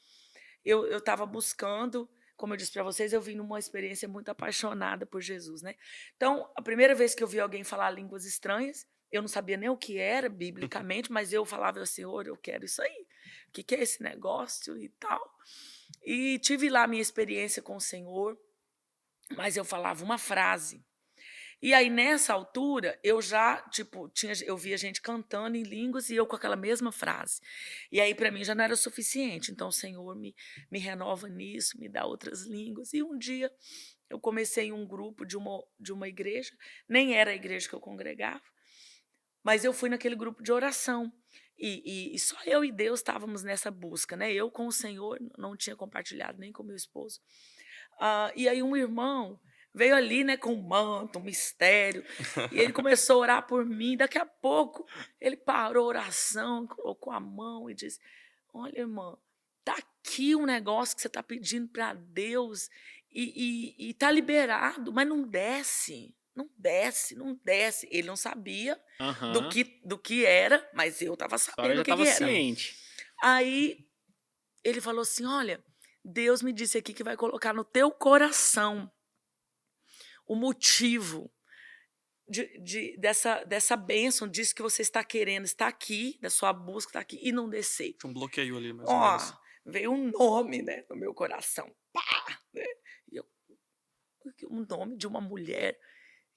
S3: eu estava buscando, como eu disse para vocês, eu vim numa experiência muito apaixonada por Jesus, né? Então, a primeira vez que eu vi alguém falar línguas estranhas, eu não sabia nem o que era biblicamente, mas eu falava, Senhor, eu quero isso aí. O que é esse negócio e tal? E tive lá minha experiência com o Senhor, mas eu falava uma frase. E aí, nessa altura, eu já, tipo, eu via gente cantando em línguas e eu com aquela mesma frase. E aí, para mim, já não era suficiente. Então, Senhor, me renova nisso, me dá outras línguas. E um dia, eu comecei em um grupo de uma igreja, nem era a igreja que eu congregava, mas eu fui naquele grupo de oração. E só eu e Deus estávamos nessa busca, né? Eu com o Senhor, não tinha compartilhado nem com meu esposo. E aí um irmão veio ali, né, com um manto, um mistério, e ele começou a orar por mim. Daqui a pouco ele parou a oração, colocou a mão e disse: Olha, irmã, tá aqui um negócio que você está pedindo para Deus e tá liberado, mas não desce. Não desce, não desce. Ele não sabia
S1: Aham.
S3: do que era, mas eu estava
S1: A senhora
S3: sabendo
S1: já
S3: o que
S1: estava
S3: que era.
S1: ciente.
S3: Aí ele falou assim: Olha, Deus me disse aqui que vai colocar no teu coração o motivo dessa bênção, disso que você está querendo, está aqui, da sua busca, está aqui, e não descer.
S2: Tinha um bloqueio ali, mais ou
S3: Ó,
S2: menos.
S3: veio um nome, né, no meu coração. Pá! Né? E um nome de uma mulher.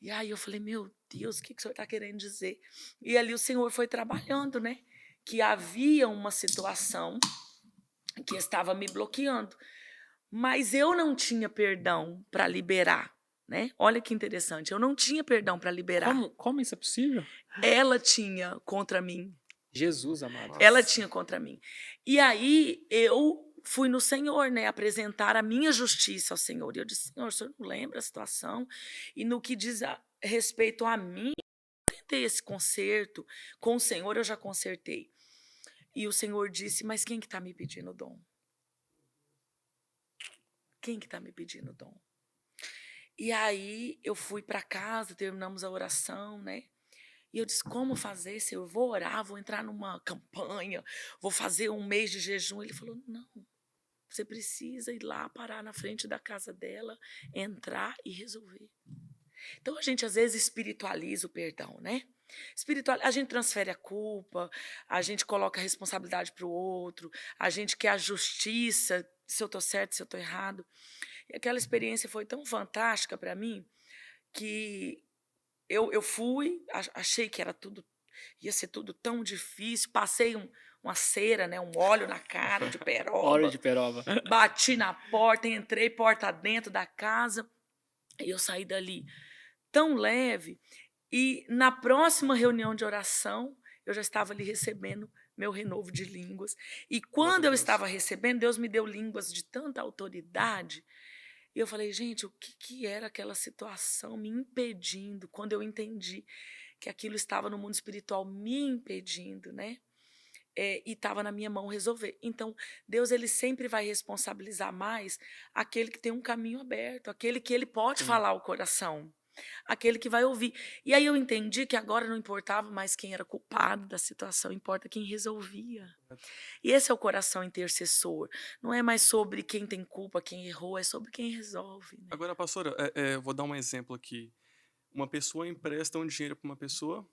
S3: E aí eu falei, meu Deus, o que o senhor está querendo dizer? E ali o Senhor foi trabalhando, né? Que havia uma situação que estava me bloqueando. Mas eu não tinha perdão para liberar, né? Olha que interessante, eu não tinha perdão para liberar.
S1: Como isso é possível?
S3: Ela tinha contra mim.
S1: Jesus amado.
S3: Ela
S2: Nossa.
S3: tinha contra mim. E aí eu fui no Senhor, né, apresentar a minha justiça ao Senhor. E eu disse, Senhor, o senhor não lembra a situação? E no que diz a respeito a mim, eu tentei esse conserto. Com o Senhor eu já consertei. E o Senhor disse, mas quem que está me pedindo o dom? Quem que está me pedindo o dom? E aí eu fui para casa, terminamos a oração, né? E eu disse: como fazer? Se eu vou orar, vou entrar numa campanha, vou fazer um mês de jejum. Ele falou: não, você precisa ir lá parar na frente da casa dela, entrar e resolver. Então a gente às vezes espiritualiza o perdão, né? A gente transfere a culpa, a gente coloca a responsabilidade para o outro, a gente quer a justiça, se eu estou certo, se eu estou errado. E aquela experiência foi tão fantástica para mim que eu fui, achei que era tudo, ia ser tudo tão difícil, passei uma cera, né, um óleo na cara de
S1: Óleo
S3: peroba,
S1: de peroba.
S3: bati na porta, entrei porta dentro da casa e eu saí dali tão leve. E na próxima reunião de oração, eu já estava ali recebendo meu renovo de línguas. E
S2: Glória a
S3: quando eu
S2: Deus.
S3: estava recebendo, Deus me deu línguas de tanta autoridade. E eu falei: gente, o que, que era aquela situação me impedindo? Quando eu entendi que aquilo estava no mundo espiritual me impedindo, né? E estava na minha mão resolver. Então, Deus ele sempre vai responsabilizar mais aquele que tem um caminho aberto, aquele que ele pode
S1: Sim.
S3: falar ao coração, aquele que vai ouvir. E aí eu entendi que agora não importava mais quem era culpado da situação, importa quem resolvia. E esse é o coração intercessor. Não é mais sobre quem tem culpa, quem errou, é sobre quem resolve, né?
S2: Agora, pastora, eu vou dar um exemplo aqui. Uma pessoa empresta um dinheiro para uma pessoa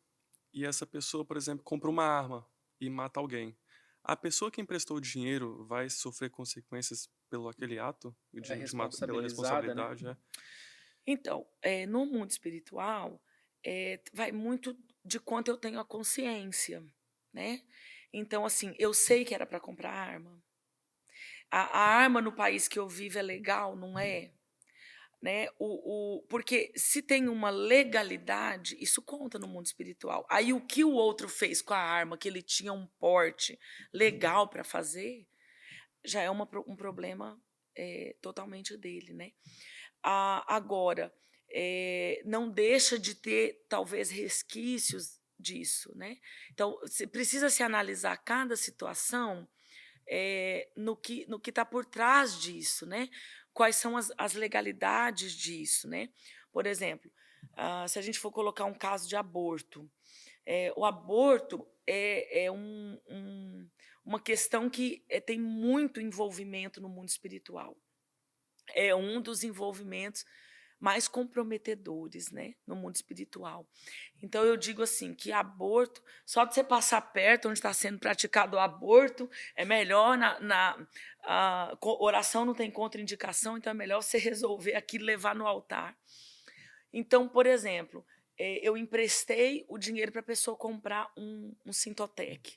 S2: e essa pessoa, por exemplo, compra uma arma e mata alguém. A pessoa que emprestou o dinheiro vai sofrer consequências pelo aquele ato
S1: É
S2: pela
S1: responsabilizada, né?
S2: responsabilidade, é?
S3: Então, no mundo espiritual, vai muito de quanto eu tenho a consciência, né? Então, assim, eu sei que era para comprar arma. A arma no país que eu vivo é legal, não é? Né? Porque se tem uma legalidade, isso conta no mundo espiritual. Aí o que o outro fez com a arma, que ele tinha um porte legal para fazer, já é um problema totalmente dele, né? Agora, não deixa de ter, talvez, resquícios disso, né? Então, precisa se analisar cada situação no que está por trás disso, né? Quais são as legalidades disso, né? Por exemplo, se a gente for colocar um caso de aborto, o aborto é uma questão que tem muito envolvimento no mundo espiritual. É um dos envolvimentos mais comprometedores, né, no mundo espiritual. Então eu digo assim que aborto, só de você passar perto onde está sendo praticado o aborto, é melhor oração não tem contraindicação, então é melhor você resolver aquilo, levar no altar. Então, por exemplo, eu emprestei o dinheiro para a pessoa comprar um Sintotec.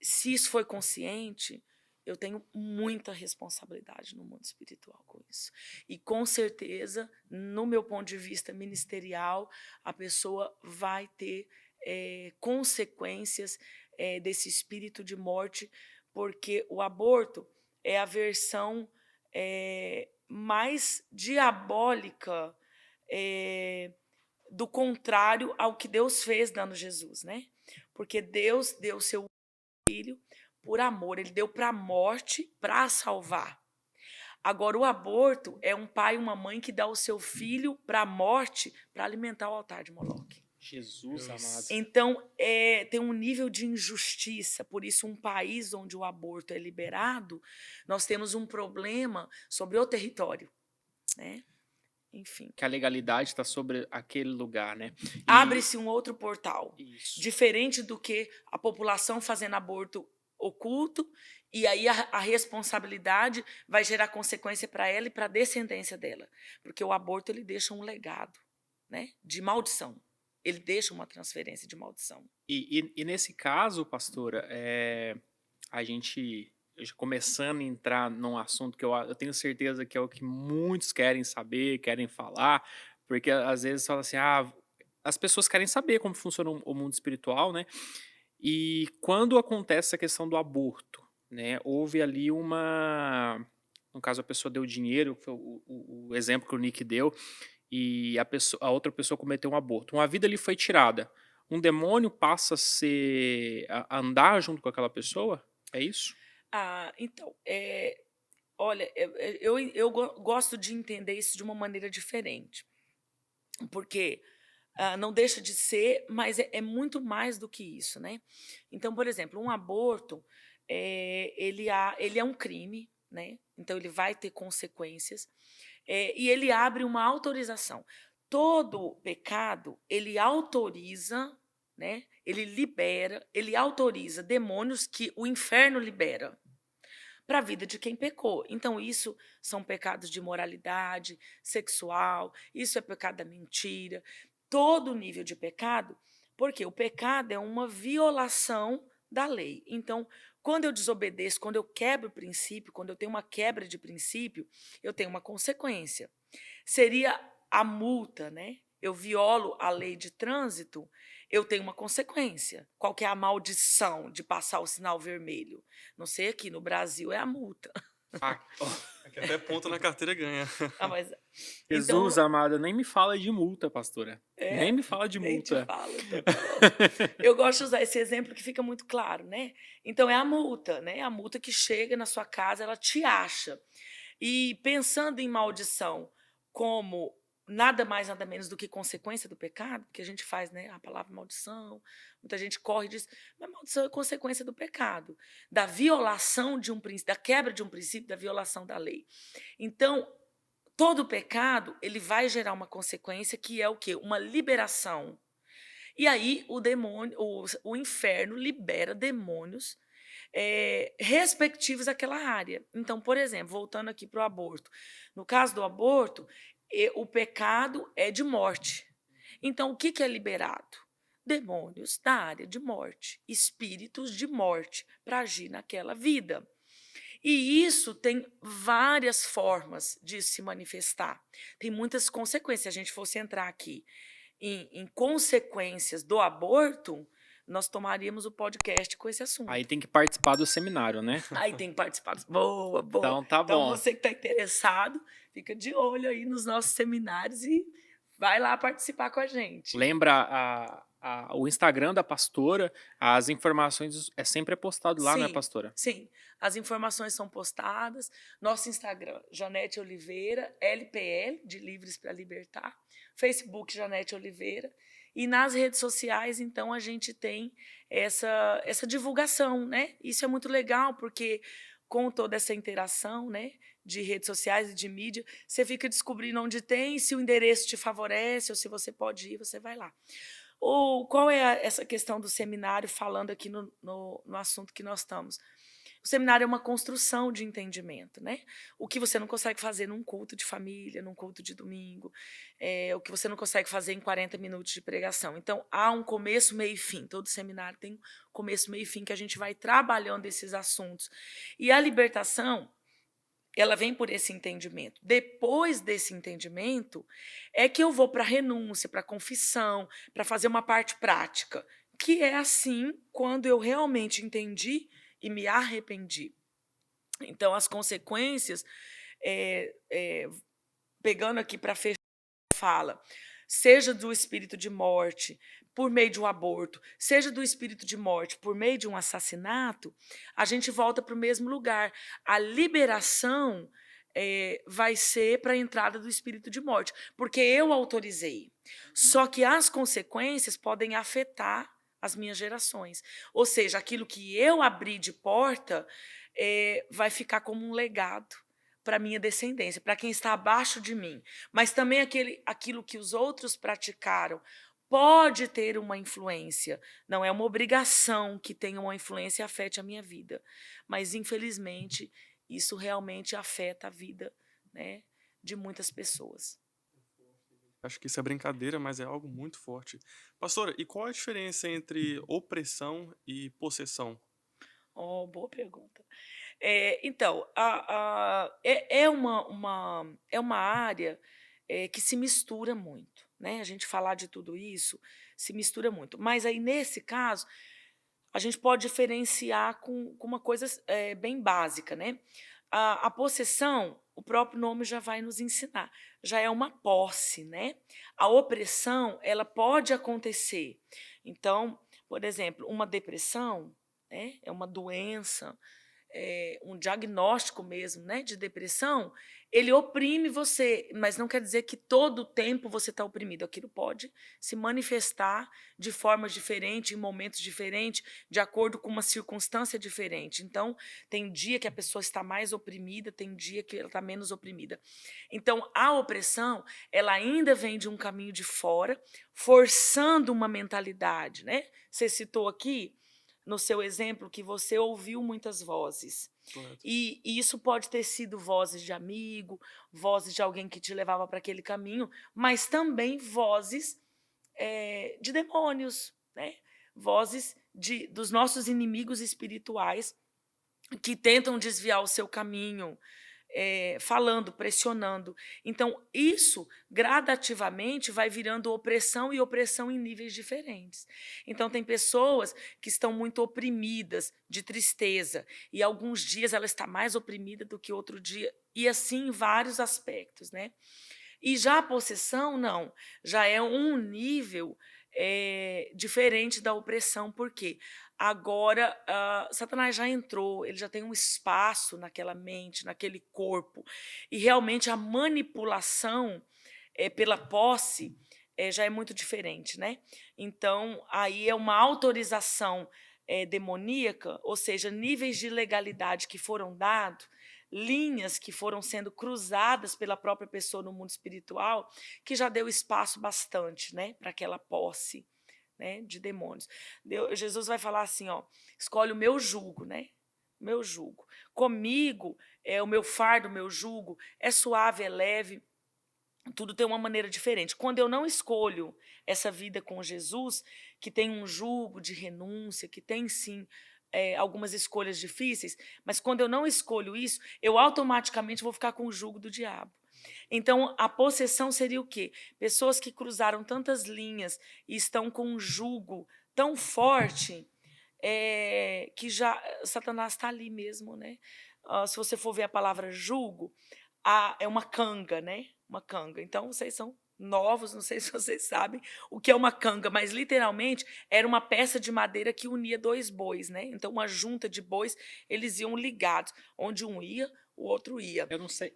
S3: Se isso foi consciente, eu tenho muita responsabilidade no mundo espiritual com isso. E, com certeza, no meu ponto de vista ministerial, a pessoa vai ter consequências desse espírito de morte, porque o aborto é a versão mais diabólica do contrário ao que Deus fez dando Jesus, né? Porque Deus deu seu filho por amor, ele deu para a morte para salvar. Agora, o aborto é um pai e uma mãe que dá o seu filho para a morte para alimentar o altar de Moloque.
S1: Jesus amado.
S3: Então, tem um nível de injustiça. Por isso, um país onde o aborto é liberado, nós temos um problema sobre o território, né? Enfim.
S1: Que a legalidade está sobre aquele lugar, né?
S3: Abre-se um outro portal.
S1: Isso.
S3: Diferente do que a população fazendo aborto oculto, e aí a responsabilidade vai gerar consequência para ela e para a descendência dela. Porque o aborto ele deixa um legado, né, de maldição. Ele deixa uma transferência de maldição.
S1: E nesse caso, pastora, a gente começando a entrar num assunto que eu tenho certeza que é o que muitos querem saber, querem falar, porque às vezes fala assim, as pessoas querem saber como funciona o mundo espiritual, né? E quando acontece a questão do aborto, né? Houve ali no caso a pessoa deu dinheiro, foi o exemplo que o Nick deu, e a outra pessoa cometeu um aborto. Uma vida ali foi tirada. Um demônio passa a andar junto com aquela pessoa? É isso?
S3: Então, Olha, gosto de entender isso de uma maneira diferente, porque não deixa de ser, mas é muito mais do que isso, né? Então, por exemplo, um aborto, ele é um crime, né? Então ele vai ter consequências, e ele abre uma autorização. Todo pecado, ele autoriza, né? Ele libera, ele autoriza demônios que o inferno libera para a vida de quem pecou. Então, isso são pecados de moralidade sexual, isso é pecado da mentira, todo nível de pecado, porque o pecado é uma violação da lei. Então, quando eu desobedeço, quando eu quebro o princípio, quando eu tenho uma quebra de princípio, eu tenho uma consequência. Seria a multa, né? Eu violo a lei de trânsito, eu tenho uma consequência. Qual que é a maldição de passar o sinal vermelho? Não sei, aqui no Brasil é a multa.
S2: Ah, aqui até ponto na carteira ganha.
S3: Mas então,
S1: Jesus amado, nem me fala de multa, pastora. Nem me fala de
S3: nem te
S1: multa.
S3: falo, então tá bom. Eu gosto de usar esse exemplo que fica muito claro, né? Então é a multa, né? A multa que chega na sua casa, ela te acha. E pensando em maldição como nada mais, nada menos do que consequência do pecado, porque a gente faz, né, a palavra maldição, muita gente corre e diz, mas maldição é consequência do pecado, da violação de um princípio, da quebra de um princípio, da violação da lei. Então, todo pecado, ele vai gerar uma consequência que é o quê? Uma liberação. E aí o demônio, o inferno libera demônios respectivos àquela área. Então, por exemplo, voltando aqui para o aborto. No caso do aborto, o pecado é de morte. Então, o que é liberado? Demônios da área de morte, espíritos de morte, para agir naquela vida. E isso tem várias formas de se manifestar. Tem muitas consequências. Se a gente fosse entrar aqui em consequências do aborto, nós tomaríamos o podcast com esse assunto.
S1: Aí tem que participar do seminário, né?
S3: Aí tem que participar. Boa, boa.
S1: Então tá
S3: Então,
S1: bom.
S3: você que está interessado, fica de olho aí nos nossos seminários e vai lá participar com a gente.
S1: Lembra o Instagram da pastora, as informações é sempre postado lá, né, pastora?
S3: Sim, as informações são postadas. Nosso Instagram, Janete Oliveira, LPL, de Livres para Libertar. Facebook, Janete Oliveira. E nas redes sociais, então, a gente tem essa divulgação, né? Isso é muito legal, porque com toda essa interação, né, de redes sociais e de mídia, você fica descobrindo onde tem, se o endereço te favorece ou se você pode ir, você vai lá. Ou qual é essa questão do seminário, falando aqui no assunto que nós estamos? O seminário é uma construção de entendimento, né? O que você não consegue fazer num culto de família, num culto de domingo, o que você não consegue fazer em 40 minutos de pregação. Então, há um começo, meio e fim. Todo seminário tem começo, meio e fim, que a gente vai trabalhando esses assuntos. E a libertação, ela vem por esse entendimento. Depois desse entendimento, é que eu vou para a renúncia, para a confissão, para fazer uma parte prática, que é assim quando eu realmente entendi e me arrependi. Então, as consequências, pegando aqui para fechar a fala, seja do espírito de morte por meio de um aborto, seja do espírito de morte por meio de um assassinato, a gente volta para o mesmo lugar. A liberação vai ser para a entrada do espírito de morte, porque eu autorizei. Só que as consequências podem afetar as minhas gerações. Ou seja, aquilo que eu abri de porta vai ficar como um legado para a minha descendência, para quem está abaixo de mim. Mas também aquilo que os outros praticaram pode ter uma influência. Não é uma obrigação que tenha uma influência e afete a minha vida. Mas, infelizmente, isso realmente afeta a vida, né, de muitas pessoas.
S2: Acho que isso é brincadeira, mas é algo muito forte. Pastora, e qual a diferença entre opressão e possessão?
S3: Oh, boa pergunta. Então, é uma área que se mistura muito, né? A gente falar de tudo isso se mistura muito. Mas aí, nesse caso, a gente pode diferenciar com uma coisa bem básica, né? A possessão, o próprio nome já vai nos ensinar, já é uma posse, né? A opressão, ela pode acontecer. Então, por exemplo, uma depressão, né, é uma doença um diagnóstico mesmo, né, de depressão, ele oprime você, mas não quer dizer que todo o tempo você está oprimido. Aquilo pode se manifestar de formas diferentes, em momentos diferentes, de acordo com uma circunstância diferente. Então, tem dia que a pessoa está mais oprimida, tem dia que ela está menos oprimida. Então, a opressão, ela ainda vem de um caminho de fora, forçando uma mentalidade, né? Você citou aqui, no seu exemplo, que você ouviu muitas vozes.
S2: Correto.
S3: E isso pode ter sido vozes de amigo, vozes de alguém que te levava para aquele caminho, mas também vozes de demônios, né? Vozes dos nossos inimigos espirituais que tentam desviar o seu caminho, falando, pressionando. Então, isso gradativamente vai virando opressão e opressão em níveis diferentes. Então, tem pessoas que estão muito oprimidas de tristeza, e alguns dias ela está mais oprimida do que outro dia, e assim em vários aspectos, né? E já a possessão, não, já é um nível diferente da opressão, por quê? Agora, Satanás já entrou, ele já tem um espaço naquela mente, naquele corpo, e realmente a manipulação pela posse já é muito diferente, né? Então, aí é uma autorização demoníaca, ou seja, níveis de legalidade que foram dados, linhas que foram sendo cruzadas pela própria pessoa no mundo espiritual, que já deu espaço bastante, né, para aquela posse, né, de demônios. Jesus vai falar assim, ó, escolhe o meu jugo, né? Meu jugo. Comigo, o meu fardo, o meu jugo é suave, é leve, tudo tem uma maneira diferente. Quando eu não escolho essa vida com Jesus, que tem um jugo de renúncia, que tem sim algumas escolhas difíceis, mas quando eu não escolho isso, eu automaticamente vou ficar com o jugo do diabo. Então, a possessão seria o quê? Pessoas que cruzaram tantas linhas e estão com um jugo tão forte que já Satanás está ali mesmo, né? Se você for ver a palavra jugo, é uma canga, né? Uma canga. Então, vocês são novos, não sei se vocês sabem o que é uma canga, mas literalmente era uma peça de madeira que unia dois bois, né? Então, uma junta de bois, eles iam ligados, onde um ia, o outro ia.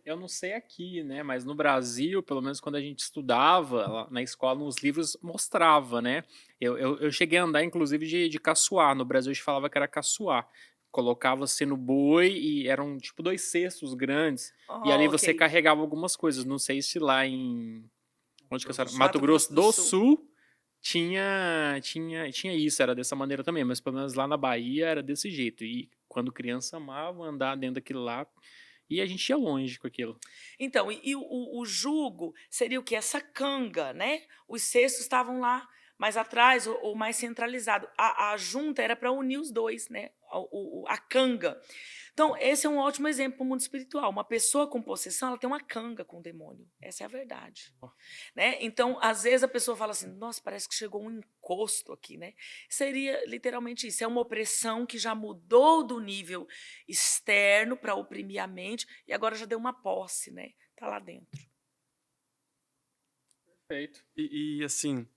S1: Eu não sei aqui, né? Mas no Brasil, pelo menos quando a gente estudava lá na escola, nos livros mostrava, né? Eu cheguei a andar, inclusive, de caçoar. No Brasil a gente falava que era caçoar. Colocava-se no boi e eram tipo 2 cestos grandes. E ali
S3: Ok.
S1: você carregava algumas coisas. Não sei se lá em. Onde que eu era?
S3: Mato Grosso do
S1: Sul tinha isso, era dessa maneira também. Mas pelo menos lá na Bahia era desse jeito. E quando criança amava andar dentro daquilo lá. E a gente ia longe com aquilo.
S3: Então, e o jugo seria o quê? Essa canga, né? Os cestos estavam lá mais atrás ou mais centralizado. A junta era para unir os dois, né? A canga. Então, esse é um ótimo exemplo para o mundo espiritual. Uma pessoa com possessão, ela tem uma canga com o demônio. Essa é a verdade. Né? Então, às vezes a pessoa fala assim, nossa, parece que chegou um encosto aqui, né? Seria literalmente isso. É uma opressão que já mudou do nível externo para oprimir a mente e agora já deu uma posse, né? Está lá dentro.
S1: Perfeito.
S2: E assim,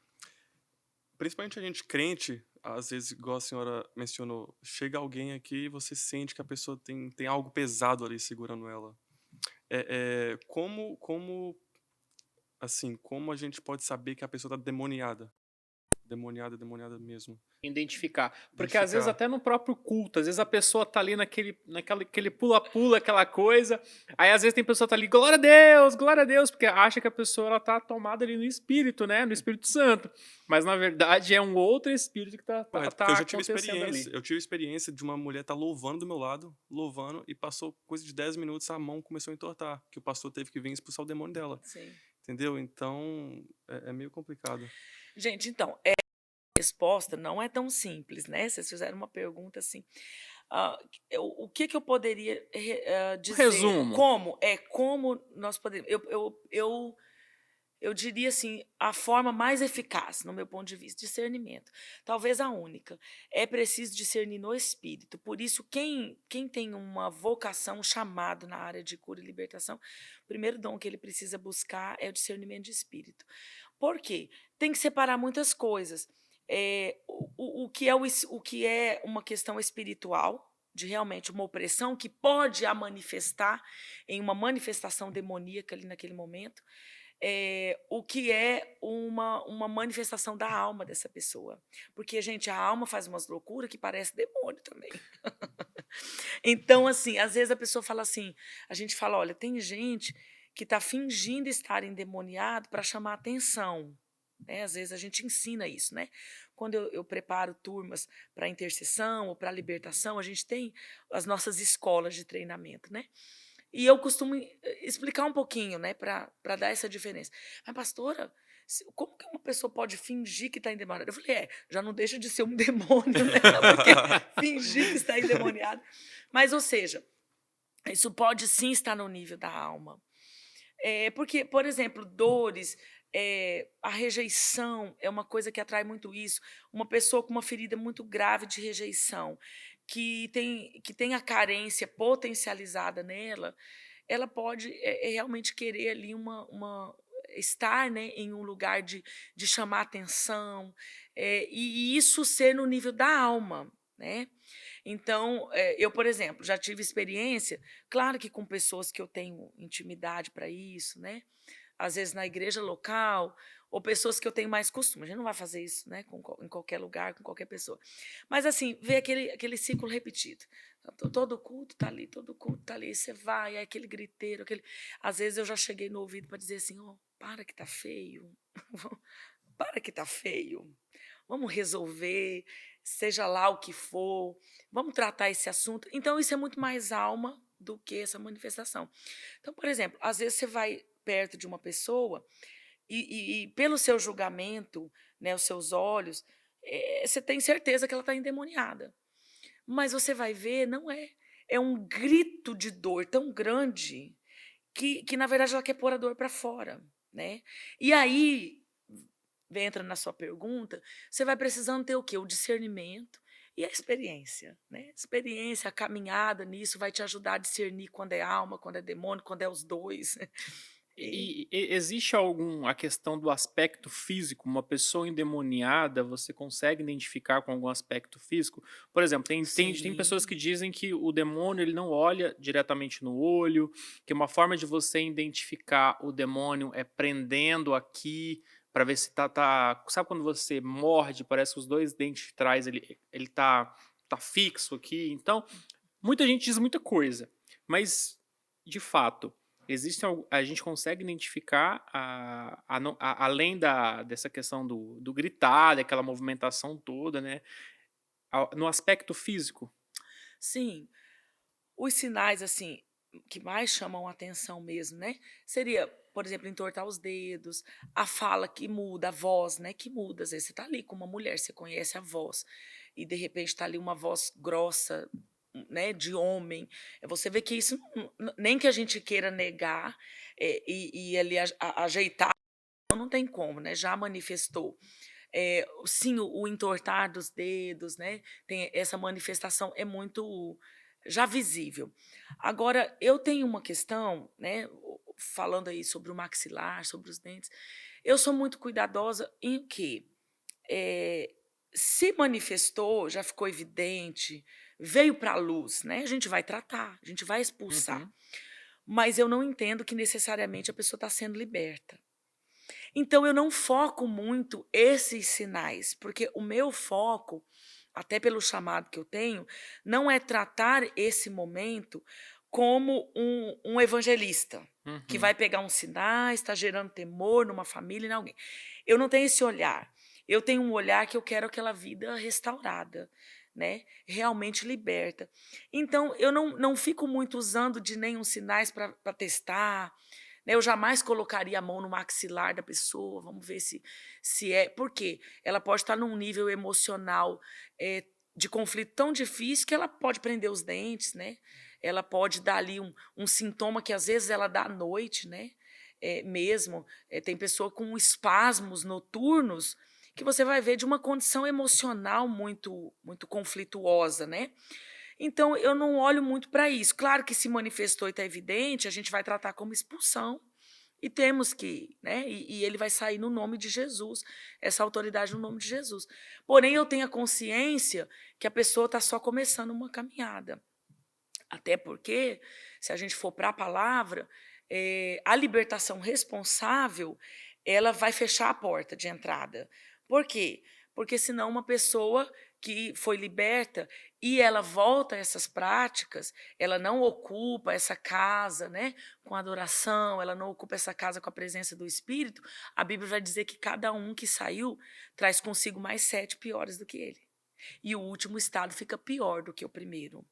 S2: principalmente a gente crente, às vezes, igual a senhora mencionou, chega alguém aqui e você sente que a pessoa tem algo pesado ali segurando ela. Como a gente pode saber que a pessoa está demoniada? Demoniada mesmo.
S1: Identificar. Porque às vezes até no próprio culto, às vezes a pessoa tá ali naquele pula-pula, aquela coisa. Aí às vezes tem pessoa que tá ali, glória a Deus, porque acha que a pessoa ela tá tomada ali no Espírito, né? No Espírito Santo. Mas na verdade é um outro Espírito que tá
S2: Correto, porque eu já tive
S1: acontecendo ali.
S2: experiência. Eu tive experiência de uma mulher estar louvando do meu lado, louvando, e passou coisa de 10 minutos, a mão começou a entortar, que o pastor teve que vir expulsar o demônio dela.
S3: Sim.
S2: Entendeu? Então, é meio complicado.
S3: Gente, então, a resposta não é tão simples, né? Vocês fizeram uma pergunta assim. O que eu poderia dizer?
S1: Resumo.
S3: Como nós podemos. Eu diria assim, a forma mais eficaz, no meu ponto de vista, discernimento. Talvez a única. É preciso discernir no espírito. Por isso, quem tem uma vocação, um chamado na área de cura e libertação, o primeiro dom que ele precisa buscar é o discernimento de espírito. Por quê? Tem que separar muitas coisas. O que é uma questão espiritual, de realmente uma opressão que pode a manifestar em uma manifestação demoníaca ali naquele momento, o que é uma manifestação da alma dessa pessoa. Porque, gente, a alma faz umas loucuras que parece demônio também. Então, assim, às vezes a pessoa fala assim, a gente fala, olha, tem gente que está fingindo estar endemoniado para chamar atenção. Né? Às vezes a gente ensina isso, né? Quando eu preparo turmas para intercessão ou para libertação, a gente tem as nossas escolas de treinamento, né? E eu costumo explicar um pouquinho, né, para dar essa diferença. Mas, pastora, como que uma pessoa pode fingir que está endemoniada? Eu falei, já não deixa de ser um demônio, né? Porque fingir que está endemoniado. Mas, ou seja, isso pode sim estar no nível da alma. Porque, por exemplo, dores, a rejeição é uma coisa que atrai muito isso. Uma pessoa com uma ferida muito grave de rejeição, que tem a carência potencializada nela, ela pode realmente querer ali estar, né, em um lugar de chamar atenção, e isso ser no nível da alma, né? Então, eu, por exemplo, já tive experiência, claro que com pessoas que eu tenho intimidade para isso, né? Às vezes na igreja local, ou pessoas que eu tenho mais costume. A gente não vai fazer isso, né, em qualquer lugar, com qualquer pessoa. Mas, assim, ver aquele ciclo repetido. Todo culto está ali, todo culto está ali. Você vai, é aquele griteiro, Às vezes eu já cheguei no ouvido para dizer assim, para que tá feio. Para que tá feio. Vamos resolver, seja lá o que for, vamos tratar esse assunto. Então, isso é muito mais alma do que essa manifestação. Então, por exemplo, às vezes você vai perto de uma pessoa e pelo seu julgamento, né, os seus olhos, você tem certeza que ela está endemoniada. Mas você vai ver, não é. É um grito de dor tão grande que na verdade, ela quer pôr a dor para fora. Né? E aí, entra na sua pergunta, você vai precisando ter o quê? O discernimento e a experiência. Né? Experiência, a caminhada nisso vai te ajudar a discernir quando é alma, quando é demônio, quando é os dois.
S1: Existe a questão do aspecto físico? Uma pessoa endemoniada, você consegue identificar com algum aspecto físico? Por exemplo, tem pessoas que
S3: Sim.
S1: dizem que o demônio ele não olha diretamente no olho, que uma forma de você identificar o demônio é prendendo aqui para ver se tá. Sabe quando você morde, parece que os dois dentes de trás ele tá fixo aqui? Então, muita gente diz muita coisa, mas de fato. A gente consegue identificar, além dessa questão do gritar, daquela movimentação toda, né? No aspecto físico.
S3: Sim. Os sinais, assim, que mais chamam a atenção mesmo, né? Seria, por exemplo, entortar os dedos, a fala que muda, a voz, né? Que muda. Às vezes você está ali com uma mulher, você conhece a voz, e de repente está ali uma voz grossa, né? De homem. Você vê que isso, nem que a gente queira negar e ali ajeitar, não tem como, né? Já manifestou. Sim, o entortar dos dedos, né? Tem essa manifestação é muito já visível. Agora, eu tenho uma questão, né? Falando aí sobre o maxilar, sobre os dentes, eu sou muito cuidadosa em que se manifestou, já ficou evidente, veio para a luz, né? A gente vai tratar, a gente vai expulsar.
S1: Uhum.
S3: Mas eu não entendo que necessariamente a pessoa está sendo liberta. Então, eu não foco muito esses sinais, porque o meu foco, até pelo chamado que eu tenho, não é tratar esse momento como um evangelista, que vai
S1: Uhum.
S3: pegar uns sinais, está gerando temor numa família, em alguém. Eu não tenho esse olhar. Eu tenho um olhar que eu quero aquela vida restaurada, né? Realmente liberta. Então, eu não fico muito usando de nenhum sinais para testar, né? Eu jamais colocaria a mão no maxilar da pessoa, vamos ver se é. Por quê? Ela pode estar num nível emocional de conflito tão difícil que ela pode prender os dentes, né? Ela pode dar ali um sintoma que às vezes ela dá à noite, né? Mesmo. Tem pessoa com espasmos noturnos que você vai ver de uma condição emocional muito, muito conflituosa, né? Então, eu não olho muito para isso. Claro que se manifestou e está evidente, a gente vai tratar como expulsão, E temos que ir, né? E ele vai sair no nome de Jesus, essa autoridade no nome de Jesus. Porém, eu tenho a consciência que a pessoa está só começando uma caminhada. Até porque, se a gente for para a palavra, a libertação responsável, ela vai fechar a porta de entrada. Por quê? Porque senão uma pessoa que foi liberta e ela volta a essas práticas, ela não ocupa essa casa, né, com adoração, ela não ocupa essa casa com a presença do Espírito, a Bíblia vai dizer que cada um que saiu traz consigo mais 7 piores do que ele. E o último estado fica pior do que o primeiro.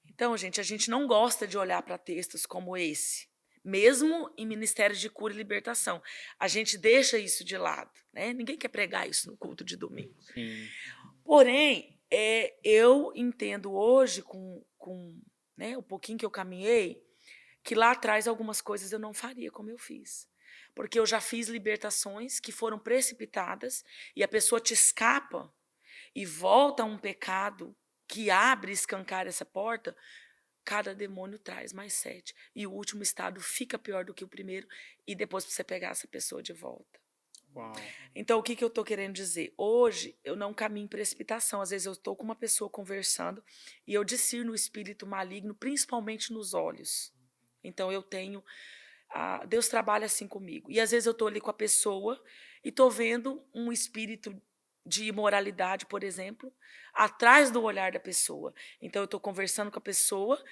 S3: Então, gente, a gente não gosta de olhar para textos como esse, mesmo em ministérios de cura e libertação. A gente deixa isso de lado, né? Ninguém quer pregar isso no culto de domingo.
S1: Sim.
S3: Porém, eu entendo hoje, com né, o pouquinho que eu caminhei, que lá atrás algumas coisas eu não faria como eu fiz. Porque eu já fiz libertações que foram precipitadas e a pessoa te escapa e volta a um pecado que abre e escancara essa porta, cada demônio traz mais 7. E o último estado fica pior do que o primeiro, e depois para você pegar essa pessoa de volta.
S1: Uau.
S3: Então, o que eu estou querendo dizer? Hoje, eu não caminho em precipitação. Às vezes, eu estou com uma pessoa conversando e eu discerno o espírito maligno, principalmente nos olhos. Então, eu tenho... Deus trabalha assim comigo. E, às vezes, eu estou ali com a pessoa e estou vendo um espírito de imoralidade, por exemplo, atrás do olhar da pessoa. Então, eu estou conversando com a pessoa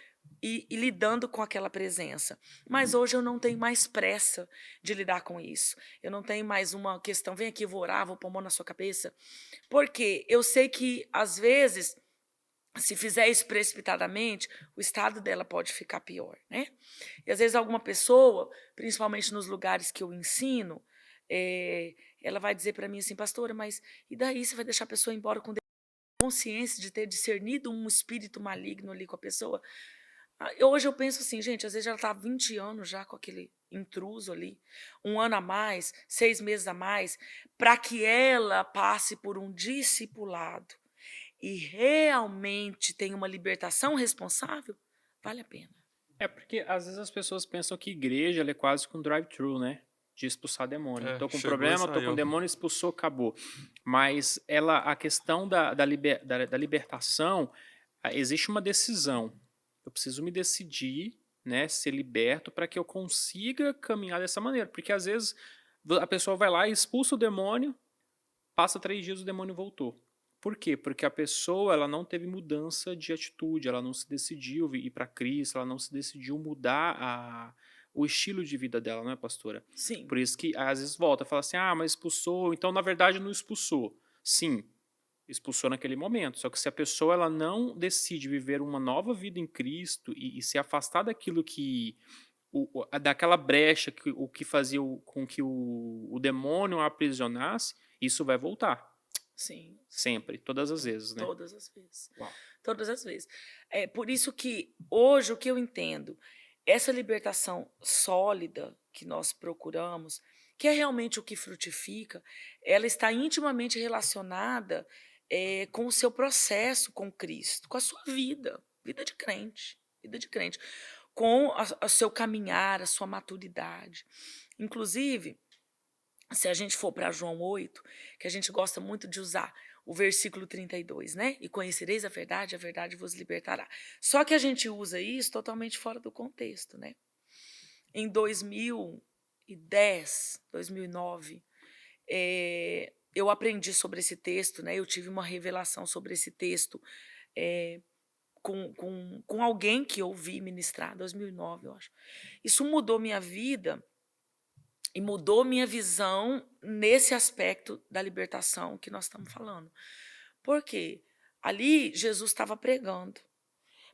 S3: e lidando com aquela presença. Mas hoje eu não tenho mais pressa de lidar com isso. Eu não tenho mais uma questão, vem aqui, eu vou orar, vou pôr a mão na sua cabeça. Porque eu sei que, às vezes, se fizer isso precipitadamente, o estado dela pode ficar pior, né? E, às vezes, alguma pessoa, principalmente nos lugares que eu ensino, ela vai dizer para mim assim, pastora, mas e daí você vai deixar a pessoa embora com consciência de ter discernido um espírito maligno ali com a pessoa? Hoje eu penso assim, gente, às vezes ela está há 20 anos já com aquele intruso ali, 1 ano a mais, 6 meses a mais, para que ela passe por um discipulado e realmente tenha uma libertação responsável, vale a pena.
S1: É porque às vezes as pessoas pensam que igreja ela é quase que um drive-thru, né? De expulsar demônio. Tô com
S2: Chegou e
S1: problema, tô com
S2: saiu.
S1: demônio, expulsou, acabou. Mas a questão da libertação, existe uma decisão. Eu preciso me decidir, né, ser liberto para que eu consiga caminhar dessa maneira. Porque às vezes a pessoa vai lá e expulsa o demônio, passa 3 dias o demônio voltou. Por quê? Porque a pessoa ela não teve mudança de atitude, ela não se decidiu ir para Cristo, ela não se decidiu mudar o estilo de vida dela, não é, pastora?
S3: Sim.
S1: Por isso que às vezes volta, fala assim, mas expulsou, então na verdade não expulsou. Sim, expulsou naquele momento, só que se a pessoa ela não decide viver uma nova vida em Cristo e se afastar daquilo que, daquela brecha, o que fazia com que o demônio a aprisionasse, isso vai voltar.
S3: Sim.
S1: Sempre, todas as vezes, né?
S3: Todas as vezes.
S1: Uau.
S3: Todas as vezes. É por isso que hoje o que eu entendo, essa libertação sólida que nós procuramos, que é realmente o que frutifica, ela está intimamente relacionada com o seu processo com Cristo, com a sua vida de crente, com o seu caminhar, a sua maturidade. Inclusive, se a gente for para João 8, que a gente gosta muito de usar o versículo 32, né? E conhecereis a verdade vos libertará. Só que a gente usa isso totalmente fora do contexto, né? Em 2010, 2009, eu aprendi sobre esse texto, né? Eu tive uma revelação sobre esse texto com alguém que eu ouvi ministrar, 2009, eu acho. Isso mudou minha vida e mudou minha visão nesse aspecto da libertação que nós estamos falando. Por quê? Ali Jesus estava pregando,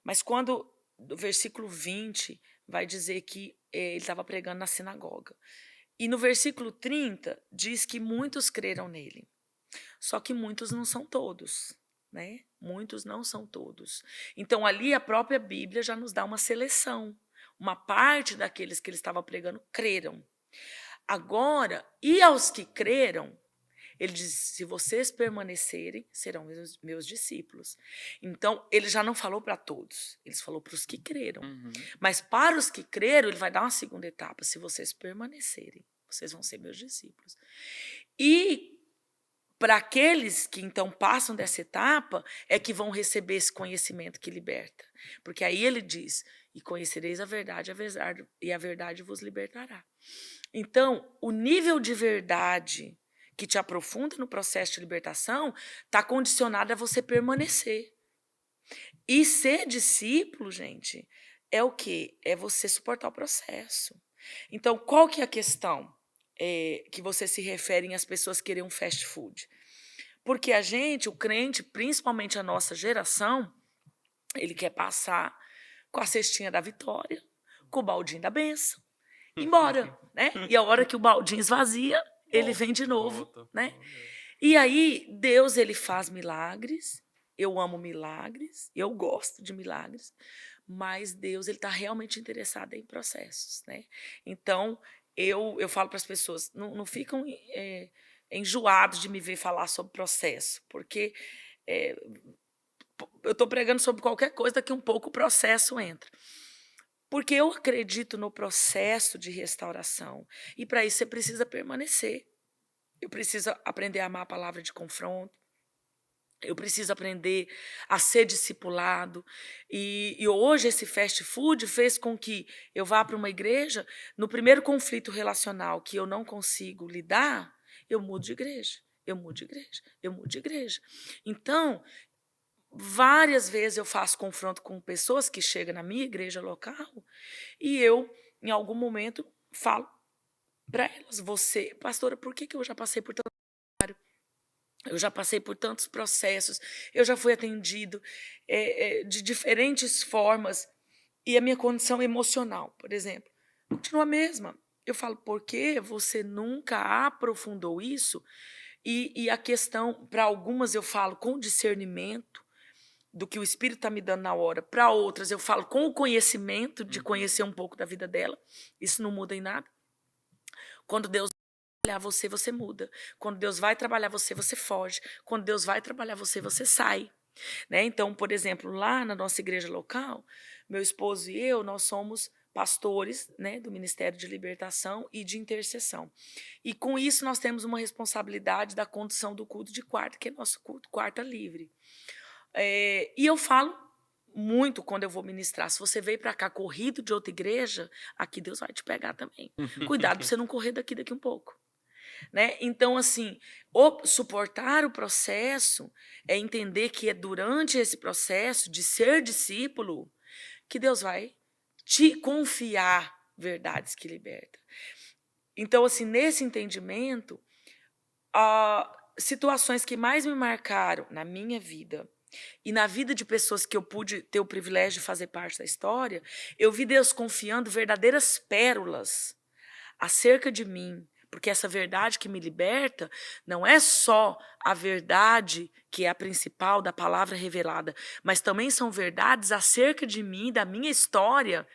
S3: mas quando o versículo 20 vai dizer que ele estava pregando na sinagoga. E no versículo 30 diz que muitos creram nele. Só que muitos não são todos, né? Muitos não são todos. Então ali a própria Bíblia já nos dá uma seleção. Uma parte daqueles que ele estava pregando creram. Agora, e aos que creram, Ele diz: se vocês permanecerem, serão meus discípulos. Então, ele já não falou para todos, ele falou para os que creram.
S1: Uhum.
S3: Mas para os que creram, ele vai dar uma segunda etapa: se vocês permanecerem, vocês vão ser meus discípulos. E para aqueles que então passam dessa etapa, é que vão receber esse conhecimento que liberta. Porque aí ele diz: e conhecereis a verdade, e a verdade vos libertará. Então, o nível de verdade que te aprofunda no processo de libertação está condicionado a você permanecer. E ser discípulo, gente, é o quê? É você suportar o processo. Então, qual que é a questão que você se refere às pessoas querem um fast food? Porque a gente, o crente, principalmente a nossa geração, ele quer passar com a cestinha da vitória, com o baldinho da bênção, embora, né? E a hora que o baldinho esvazia, ele vem de novo,
S2: Volta.
S3: né? E aí, Deus, ele faz milagres. Eu amo milagres, eu gosto de milagres, mas Deus, ele está realmente interessado em processos, né? Então, eu falo para as pessoas, não ficam enjoados de me ver falar sobre processo, porque eu estou pregando sobre qualquer coisa, daqui um pouco o processo entra. Porque eu acredito no processo de restauração, e para isso você precisa permanecer. Eu preciso aprender a amar a palavra de confronto. Eu preciso aprender a ser discipulado. E hoje esse fast food fez com que eu vá para uma igreja, no primeiro conflito relacional que eu não consigo lidar, eu mudo de igreja, eu mudo de igreja, eu mudo de igreja. Então, várias vezes eu faço confronto com pessoas que chegam na minha igreja local e eu, em algum momento, falo para elas: você, pastora, por que eu já passei por tanto? Eu já passei por tantos processos, eu já fui atendido de diferentes formas, e a minha condição emocional, por exemplo, continua a mesma. Eu falo: por que você nunca aprofundou isso? E a questão, para algumas eu falo com discernimento do que o Espírito está me dando na hora, para outras eu falo com o conhecimento de conhecer um pouco da vida dela, isso não muda em nada. Quando Deus trabalhar você, você muda. Quando Deus vai trabalhar você, você foge. Quando Deus vai trabalhar você, você sai. Né? Então, por exemplo, lá na nossa igreja local, meu esposo e eu, nós somos pastores, né, do Ministério de Libertação e de Intercessão. E com isso nós temos uma responsabilidade da condução do culto de quarta, que é nosso culto quarta livre. E eu falo muito quando eu vou ministrar: se você veio para cá corrido de outra igreja, aqui Deus vai te pegar também. Cuidado para você não correr daqui um pouco. Né? Então, assim, suportar o processo é entender que é durante esse processo de ser discípulo que Deus vai te confiar verdades que libertam. Então, assim, nesse entendimento, situações que mais me marcaram na minha vida e na vida de pessoas que eu pude ter o privilégio de fazer parte da história, eu vi Deus confiando verdadeiras pérolas acerca de mim. Porque essa verdade que me liberta não é só a verdade que é a principal da palavra revelada, mas também são verdades acerca de mim, da minha história,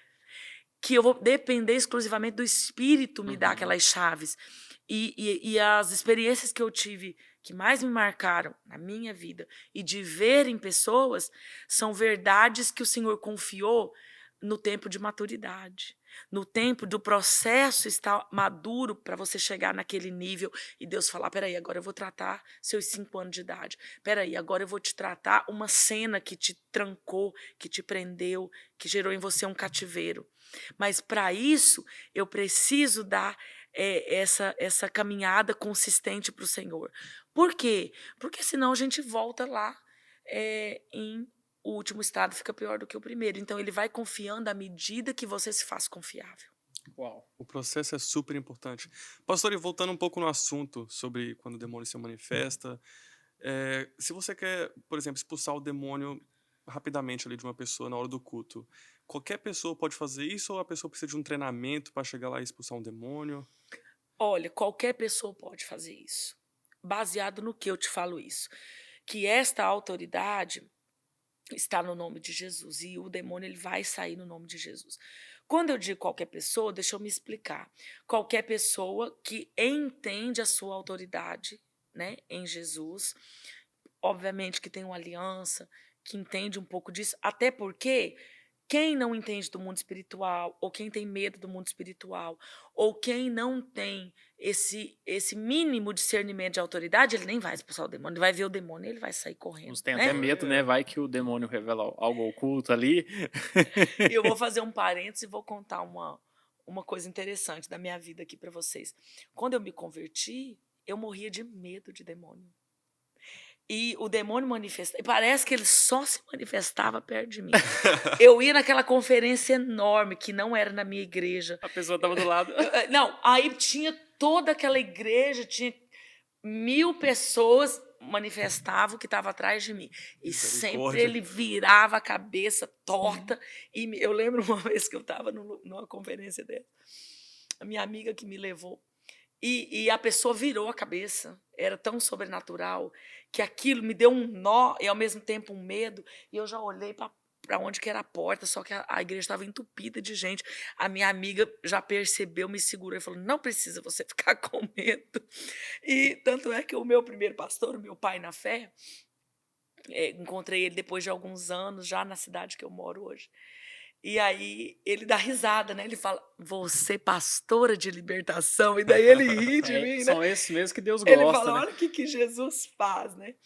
S3: que eu vou depender exclusivamente do Espírito me dar aquelas chaves. E as experiências que eu tive que mais me marcaram na minha vida e de ver em pessoas são verdades que o Senhor confiou no tempo de maturidade. No tempo do processo estar maduro para você chegar naquele nível e Deus falar: peraí, agora eu vou tratar seus 5 anos de idade. Peraí, agora eu vou te tratar uma cena que te trancou, que te prendeu, que gerou em você um cativeiro. Mas para isso eu preciso dar essa caminhada consistente para o Senhor. Por quê? Porque senão a gente volta lá em o último estado fica pior do que o primeiro. Então, ele vai confiando à medida que você se faz confiável.
S1: Uau.
S2: O processo é super importante. Pastor, e voltando um pouco no assunto sobre quando o demônio se manifesta, se você quer, por exemplo, expulsar o demônio rapidamente ali de uma pessoa na hora do culto, qualquer pessoa pode fazer isso ou a pessoa precisa de um treinamento para chegar lá e expulsar um demônio?
S3: Olha, qualquer pessoa pode fazer isso. Baseado no que eu te falo isso? Que esta autoridade está no nome de Jesus e o demônio ele vai sair no nome de Jesus. Quando eu digo qualquer pessoa, deixa eu me explicar. Qualquer pessoa que entende a sua autoridade né, em Jesus. Obviamente que tem uma aliança, que entende um pouco disso, até porque quem não entende do mundo espiritual, ou quem tem medo do mundo espiritual, ou quem não tem esse mínimo discernimento de autoridade, ele nem vai expulsar o demônio, ele vai ver o demônio e ele vai sair correndo,
S1: Uns têm
S3: né?
S1: até medo, né? Vai que o demônio revela algo oculto ali.
S3: E eu vou fazer um parênteses e vou contar uma coisa interessante da minha vida aqui para vocês. Quando eu me converti, eu morria de medo de demônio. E o demônio manifestava, parece que ele só se manifestava perto de mim. Eu ia naquela conferência enorme, que não era na minha igreja.
S1: A pessoa tava do lado.
S3: Não, aí tinha toda aquela igreja, tinha 1000 pessoas manifestavam que estava atrás de mim. E sempre
S2: Misericórdia.
S3: ele virava a cabeça torta. E eu lembro uma vez que eu estava numa conferência dessa, a minha amiga que me levou, e a pessoa virou a cabeça. Era tão sobrenatural que aquilo me deu um nó e, ao mesmo tempo, um medo. E eu já olhei para onde que era a porta, só que a igreja estava entupida de gente. A minha amiga já percebeu, me segurou e falou, não precisa você ficar com medo. E tanto é que o meu primeiro pastor, o meu pai na fé, encontrei ele depois de alguns anos, já na cidade que eu moro hoje. E aí ele dá risada, né? Ele fala, você pastora de libertação. E daí ele ri de mim, né?
S1: São esses mesmo que Deus
S3: Ele
S1: gosta,
S3: fala,
S1: né?
S3: olha o que Jesus faz, né?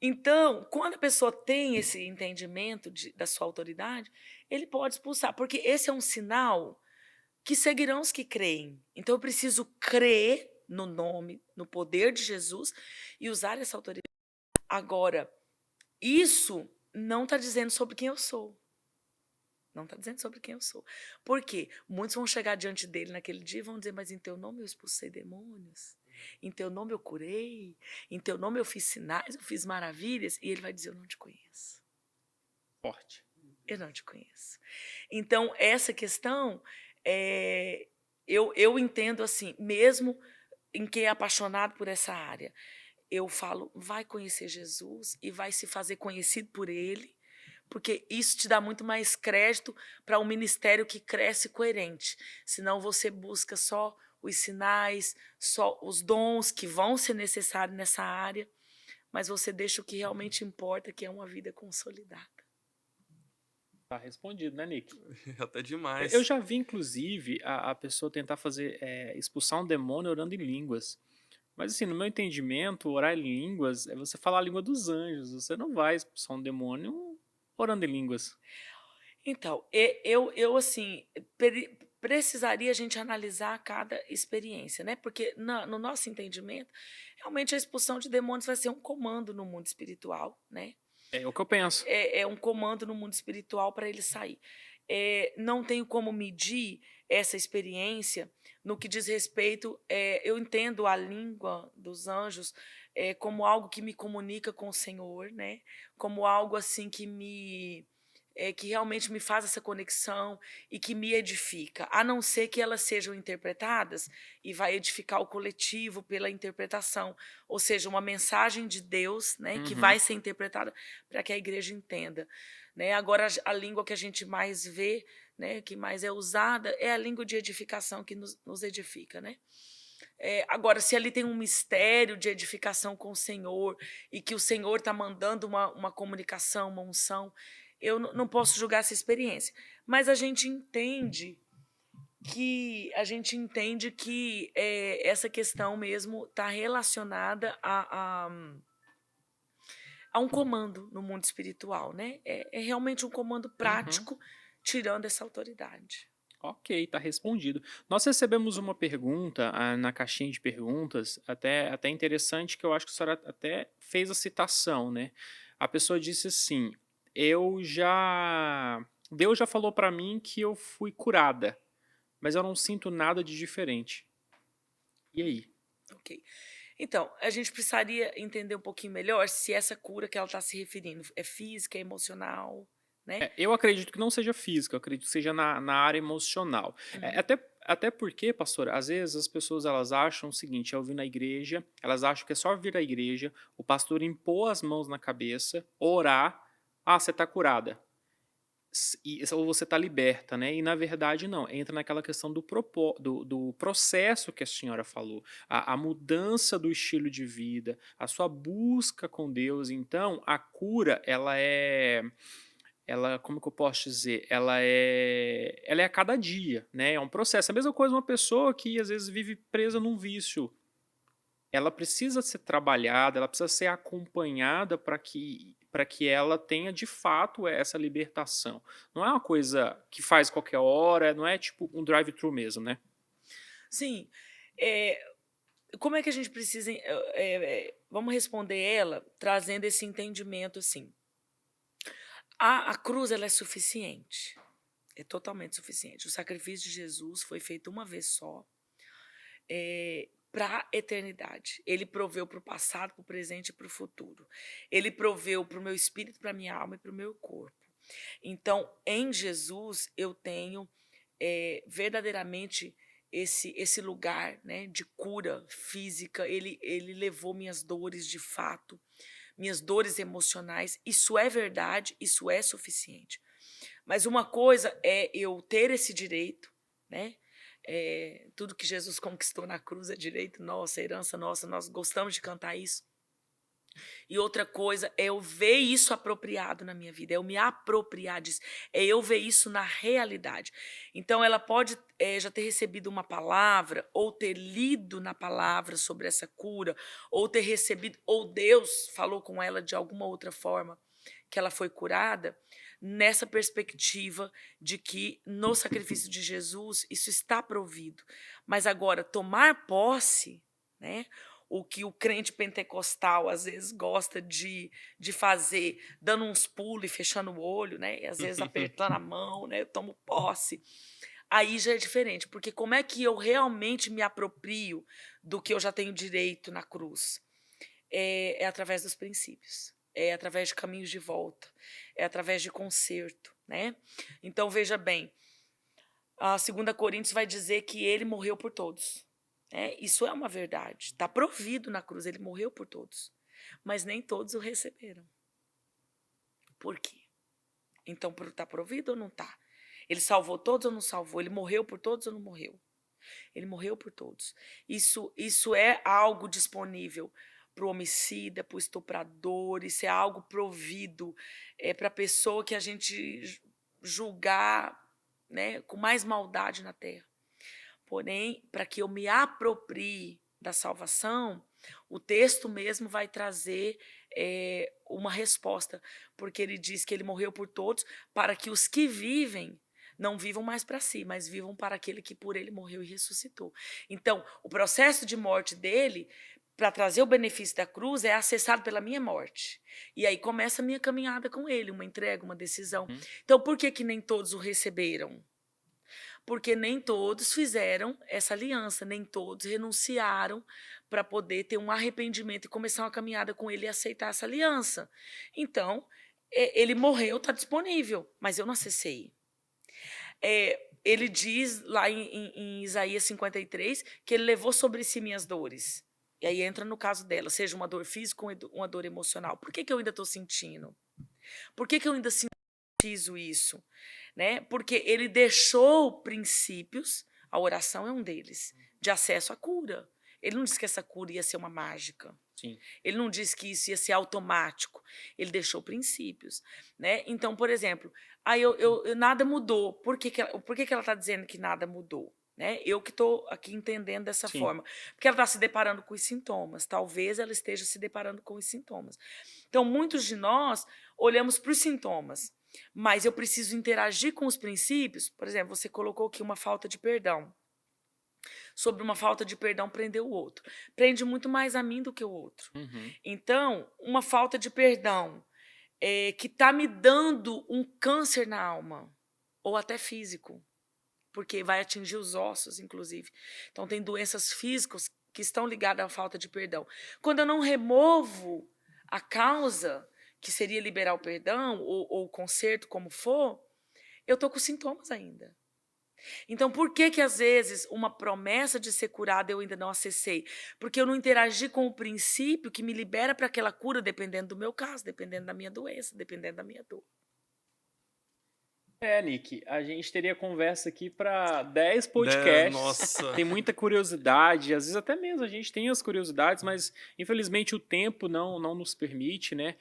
S3: Então, quando a pessoa tem esse entendimento da sua autoridade, ele pode expulsar, porque esse é um sinal que seguirão os que creem. Então, eu preciso crer no nome, no poder de Jesus e usar essa autoridade. Agora, isso não está dizendo sobre quem eu sou. Não está dizendo sobre quem eu sou. Por quê? Muitos vão chegar diante dele naquele dia e vão dizer, mas em teu nome eu expulsei demônios, em teu nome eu curei, em teu nome eu fiz sinais, eu fiz maravilhas. E ele vai dizer, eu não te conheço.
S1: Forte.
S3: Eu não te conheço. Então, essa questão, eu entendo assim, mesmo em quem é apaixonado por essa área, eu falo, vai conhecer Jesus e vai se fazer conhecido por ele, porque isso te dá muito mais crédito para um ministério que cresce coerente. Senão você busca só os sinais, só os dons que vão ser necessários nessa área, mas você deixa o que realmente importa, que é uma vida consolidada.
S1: Tá respondido, né, Nick?
S2: Até demais.
S1: Eu já vi, inclusive, a pessoa tentar fazer expulsar um demônio orando em línguas. Mas, assim, no meu entendimento, orar em línguas é você falar a língua dos anjos. Você não vai expulsar um demônio orando em línguas.
S3: Então, eu assim, precisaria a gente analisar cada experiência, né? Porque no nosso entendimento, realmente a expulsão de demônios vai ser um comando no mundo espiritual, né?
S1: É o que eu penso.
S3: É um comando no mundo espiritual para ele sair. Não tenho como medir essa experiência no que diz respeito. Eu entendo a língua dos anjos como algo que me comunica com o Senhor, né? Como algo assim que realmente me faz essa conexão e que me edifica, a não ser que elas sejam interpretadas e vai edificar o coletivo pela interpretação, ou seja, uma mensagem de Deus, né, que vai ser interpretada para que a igreja entenda, né? Agora, a língua que a gente mais vê, né, que mais é usada, é a língua de edificação que nos edifica, né? Agora, se ali tem um mistério de edificação com o Senhor e que o Senhor está mandando uma comunicação, uma unção, eu não posso julgar essa experiência. Mas a gente entende que essa questão mesmo está relacionada a um comando no mundo espiritual, né? É realmente um comando prático, tirando essa autoridade.
S1: Ok, tá respondido. Nós recebemos uma pergunta na caixinha de perguntas, até interessante, que eu acho que a senhora até fez a citação, né? A pessoa disse assim, Deus já falou pra mim que eu fui curada, mas eu não sinto nada de diferente. E aí?
S3: Ok. Então, a gente precisaria entender um pouquinho melhor se essa cura que ela está se referindo é física, é emocional, né?
S1: Eu acredito que não seja física, eu acredito que seja na área emocional. Até porque, pastor, às vezes as pessoas elas acham o seguinte, ao vir na igreja, elas acham que é só vir à igreja, o pastor impor as mãos na cabeça, orar, você está curada. ou você está liberta, né? E na verdade não, entra naquela questão do processo que a senhora falou, a mudança do estilo de vida, a sua busca com Deus. Então, a cura, como que eu posso dizer? Ela é a cada dia, né? É um processo. A mesma coisa uma pessoa que às vezes vive presa num vício. Ela precisa ser trabalhada, ela precisa ser acompanhada para que ela tenha de fato essa libertação. Não é uma coisa que faz qualquer hora, não é tipo um drive-thru mesmo, né?
S3: Sim. É, como é que a gente precisa. Vamos responder ela trazendo esse entendimento assim. A cruz ela é suficiente. É totalmente suficiente. O sacrifício de Jesus foi feito uma vez só. Para a eternidade. Ele proveu para o passado, para o presente e para o futuro. Ele proveu para o meu espírito, para a minha alma e para o meu corpo. Então, em Jesus, eu tenho verdadeiramente esse lugar, né, de cura física. Ele levou minhas dores de fato, minhas dores emocionais. Isso é verdade, isso é suficiente. Mas uma coisa é eu ter esse direito, né? Tudo que Jesus conquistou na cruz é direito nosso, é herança nossa, nós gostamos de cantar isso. E outra coisa é eu ver isso apropriado na minha vida, é eu me apropriar disso, é eu ver isso na realidade. Então, ela pode já ter recebido uma palavra, ou ter lido na palavra sobre essa cura, ou ter recebido, ou Deus falou com ela de alguma outra forma que ela foi curada, nessa perspectiva de que no sacrifício de Jesus isso está provido. Mas agora, tomar posse, né? O que o crente pentecostal às vezes gosta de fazer, dando uns pulos e fechando o olho, né? E às vezes apertando a mão, né? Eu tomo posse. Aí já é diferente, porque como é que eu realmente me aproprio do que eu já tenho direito na cruz? É através dos princípios, é através de caminhos de volta, é através de conserto, né? Então, veja bem, a 2 Coríntios vai dizer que ele morreu por todos. Isso é uma verdade. Está provido na cruz, ele morreu por todos. Mas nem todos o receberam. Por quê? Então, está provido ou não está? Ele salvou todos ou não salvou? Ele morreu por todos ou não morreu? Ele morreu por todos. Isso é algo disponível para o homicida, para o estuprador, isso é algo provido para a pessoa que a gente julgar, né, com mais maldade na terra. Porém, para que eu me aproprie da salvação, o texto mesmo vai trazer uma resposta, porque ele diz que ele morreu por todos, para que os que vivem não vivam mais para si, mas vivam para aquele que por ele morreu e ressuscitou. Então, o processo de morte dele, para trazer o benefício da cruz, é acessado pela minha morte. E aí começa a minha caminhada com ele, uma entrega, uma decisão. Então, por que nem todos o receberam? Porque nem todos fizeram essa aliança, nem todos renunciaram para poder ter um arrependimento e começar uma caminhada com ele e aceitar essa aliança. Então, ele morreu, está disponível, mas eu não acessei. Ele diz lá em Isaías 53 que ele levou sobre si minhas dores. E aí entra no caso dela, seja uma dor física ou uma dor emocional. Por que eu ainda estou sentindo? Por que eu ainda sinto isso? Né? Porque ele deixou princípios, a oração é um deles, de acesso à cura. Ele não disse que essa cura ia ser uma mágica.
S1: Sim.
S3: Ele não disse que isso ia ser automático. Ele deixou princípios. Né? Então, por exemplo, nada mudou. Por que ela está dizendo que nada mudou? Né? Eu que estou aqui entendendo dessa forma. Porque ela está se deparando com os sintomas. Talvez ela esteja se deparando com os sintomas. Então, muitos de nós olhamos para os sintomas, mas eu preciso interagir com os princípios. Por exemplo, você colocou aqui uma falta de perdão. Sobre uma falta de perdão prender o outro. Prende muito mais a mim do que o outro. Então, uma falta de perdão que está me dando um câncer na alma, ou até físico, porque vai atingir os ossos, inclusive. Então, tem doenças físicas que estão ligadas à falta de perdão. Quando eu não removo a causa, que seria liberar o perdão, ou o conserto, como for, eu estou com sintomas ainda. Então, por que às vezes uma promessa de ser curada eu ainda não acessei? Porque eu não interagi com o princípio que me libera para aquela cura, dependendo do meu caso, dependendo da minha doença, dependendo da minha dor.
S1: Nick, a gente teria conversa aqui para 10 podcasts.
S2: Nossa.
S1: Tem muita curiosidade, às vezes até mesmo a gente tem as curiosidades, mas infelizmente o tempo não nos permite, né?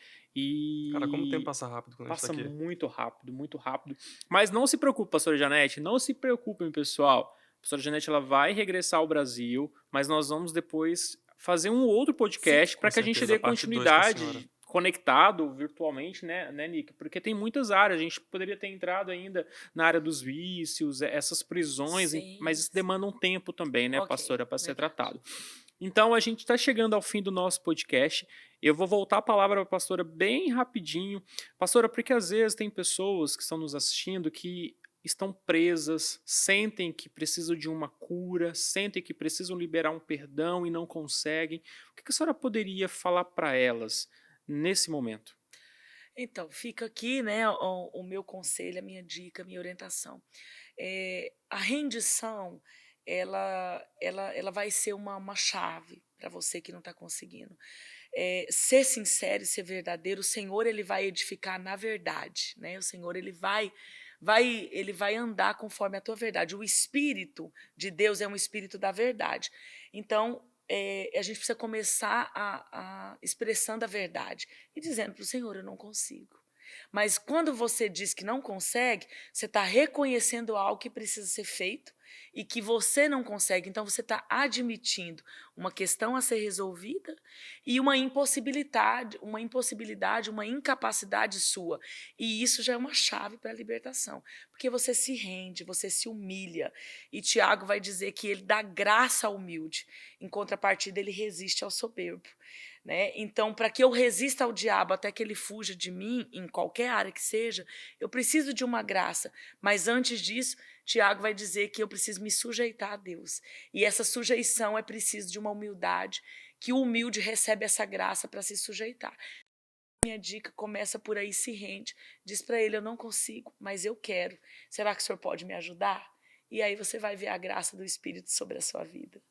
S2: Cara, como o tempo
S1: E
S2: passa rápido quando a gente tá
S1: passa
S2: aqui.
S1: muito rápido, muito rápido. Mas não se preocupe, pastora Janete, não se preocupem, pessoal. A pastora Janete ela vai regressar ao Brasil, mas nós vamos depois fazer um outro podcast para que a gente
S2: certeza,
S1: dê
S2: a parte 2 com a senhora.
S1: continuidade conectado virtualmente, né, Nick? Porque tem muitas áreas, a gente poderia ter entrado ainda na área dos vícios, essas prisões,
S3: Sim,
S1: mas isso demanda um tempo também, né,
S3: Ok,
S1: pastora, para ser
S3: verdade.
S1: tratado. Então a gente está chegando ao fim do nosso podcast. Eu vou voltar a palavra para a pastora bem rapidinho. Pastora, porque às vezes tem pessoas que estão nos assistindo que estão presas, sentem que precisam de uma cura, sentem que precisam liberar um perdão e não conseguem. O que a senhora poderia falar para elas nesse momento?
S3: Então, fica aqui, né, o meu conselho, a minha dica, a minha orientação. A rendição, ela vai ser uma chave para você que não está conseguindo. Ser sincero e ser verdadeiro, o Senhor ele vai edificar na verdade, né? O Senhor ele vai andar conforme a tua verdade. O Espírito de Deus é um Espírito da verdade. Então, a gente precisa começar a expressando a verdade e dizendo para o Senhor, eu não consigo. Mas quando você diz que não consegue, você está reconhecendo algo que precisa ser feito e que você não consegue. Então, você está admitindo uma questão a ser resolvida e uma impossibilidade, uma incapacidade sua. E isso já é uma chave para a libertação, porque você se rende, você se humilha. E Tiago vai dizer que ele dá graça ao humilde, em contrapartida, ele resiste ao soberbo. Né? Então, para que eu resista ao diabo até que ele fuja de mim, em qualquer área que seja, eu preciso de uma graça. Mas antes disso, Tiago vai dizer que eu preciso me sujeitar a Deus. E essa sujeição é preciso de uma humildade, que o humilde recebe essa graça para se sujeitar. Minha dica começa por aí, se rende. Diz para ele, eu não consigo, mas eu quero. Será que o senhor pode me ajudar? E aí você vai ver a graça do Espírito sobre a sua vida.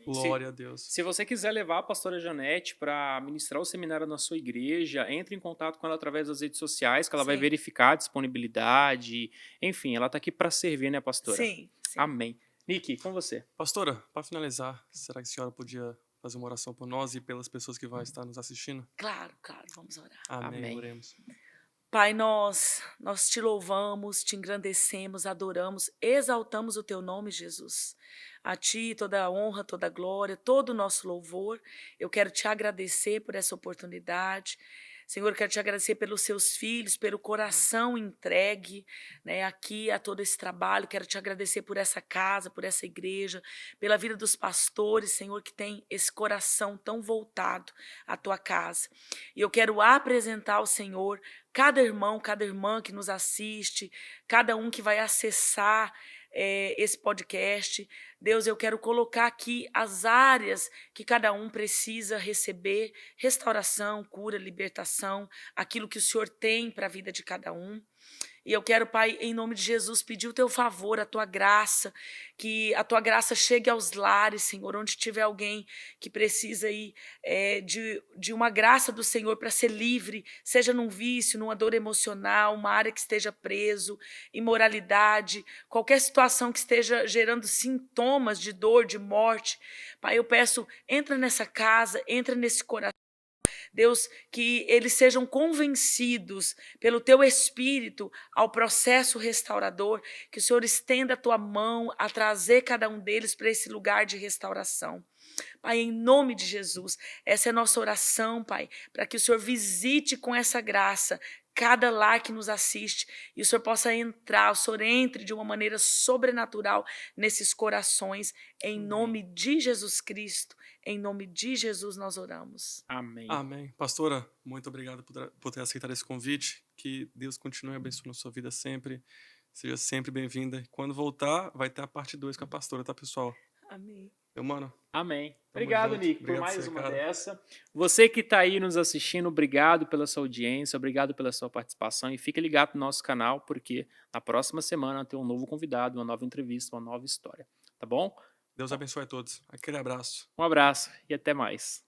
S2: Glória a Deus.
S1: Se você quiser levar a pastora Janete para ministrar o seminário na sua igreja, entre em contato com ela através das redes sociais, que ela vai
S3: Sim.
S1: verificar a disponibilidade. Enfim, ela está aqui para servir, né, pastora?
S3: Sim.
S1: Amém. Nick, com você.
S2: Pastora, para finalizar, será que a senhora podia fazer uma oração por nós e pelas pessoas que vão estar nos assistindo?
S3: Claro, vamos orar.
S2: Amém. Oremos.
S3: Pai, nós te louvamos, te engrandecemos, adoramos, exaltamos o teu nome, Jesus. A ti toda a honra, toda a glória, todo o nosso louvor. Eu quero te agradecer por essa oportunidade. Senhor, eu quero te agradecer pelos seus filhos, pelo coração entregue, né, aqui a todo esse trabalho. Quero te agradecer por essa casa, por essa igreja, pela vida dos pastores, Senhor, que tem esse coração tão voltado à tua casa. E eu quero apresentar ao Senhor cada irmão, cada irmã que nos assiste, cada um que vai acessar esse podcast. Deus, eu quero colocar aqui as áreas que cada um precisa receber: restauração, cura, libertação, aquilo que o Senhor tem para a vida de cada um. E eu quero, Pai, em nome de Jesus, pedir o teu favor, a tua graça, que a tua graça chegue aos lares, Senhor, onde tiver alguém que precisa aí de uma graça do Senhor para ser livre, seja num vício, numa dor emocional, uma área que esteja preso, imoralidade, qualquer situação que esteja gerando sintomas de dor, de morte. Pai, eu peço, entra nessa casa, entra nesse coração. Deus, que eles sejam convencidos pelo teu Espírito ao processo restaurador, que o Senhor estenda a tua mão a trazer cada um deles para esse lugar de restauração. Pai, em nome de Jesus, essa é a nossa oração, Pai, para que o Senhor visite com essa graça cada lar que nos assiste e o Senhor possa entrar, o Senhor entre de uma maneira sobrenatural nesses corações, em nome de Jesus Cristo, em nome de Jesus nós oramos.
S1: Amém.
S2: Amém. Pastora, muito obrigado por ter aceitado esse convite. Que Deus continue abençoando a sua vida sempre. Seja sempre bem-vinda. Quando voltar, vai ter a parte 2 com a pastora, tá, pessoal?
S3: Amém.
S2: Meu mano.
S1: Amém.
S2: Tamo
S1: Obrigado,
S2: junto.
S1: Nick, por
S2: Obrigado
S1: mais
S2: você,
S1: uma
S2: cara.
S1: dessa. Você que está aí nos assistindo, obrigado pela sua audiência, obrigado pela sua participação e fique ligado no nosso canal, porque na próxima semana tem um novo convidado, uma nova entrevista, uma nova história. Tá bom?
S2: Deus abençoe a todos. Aquele abraço.
S1: Um abraço e até mais.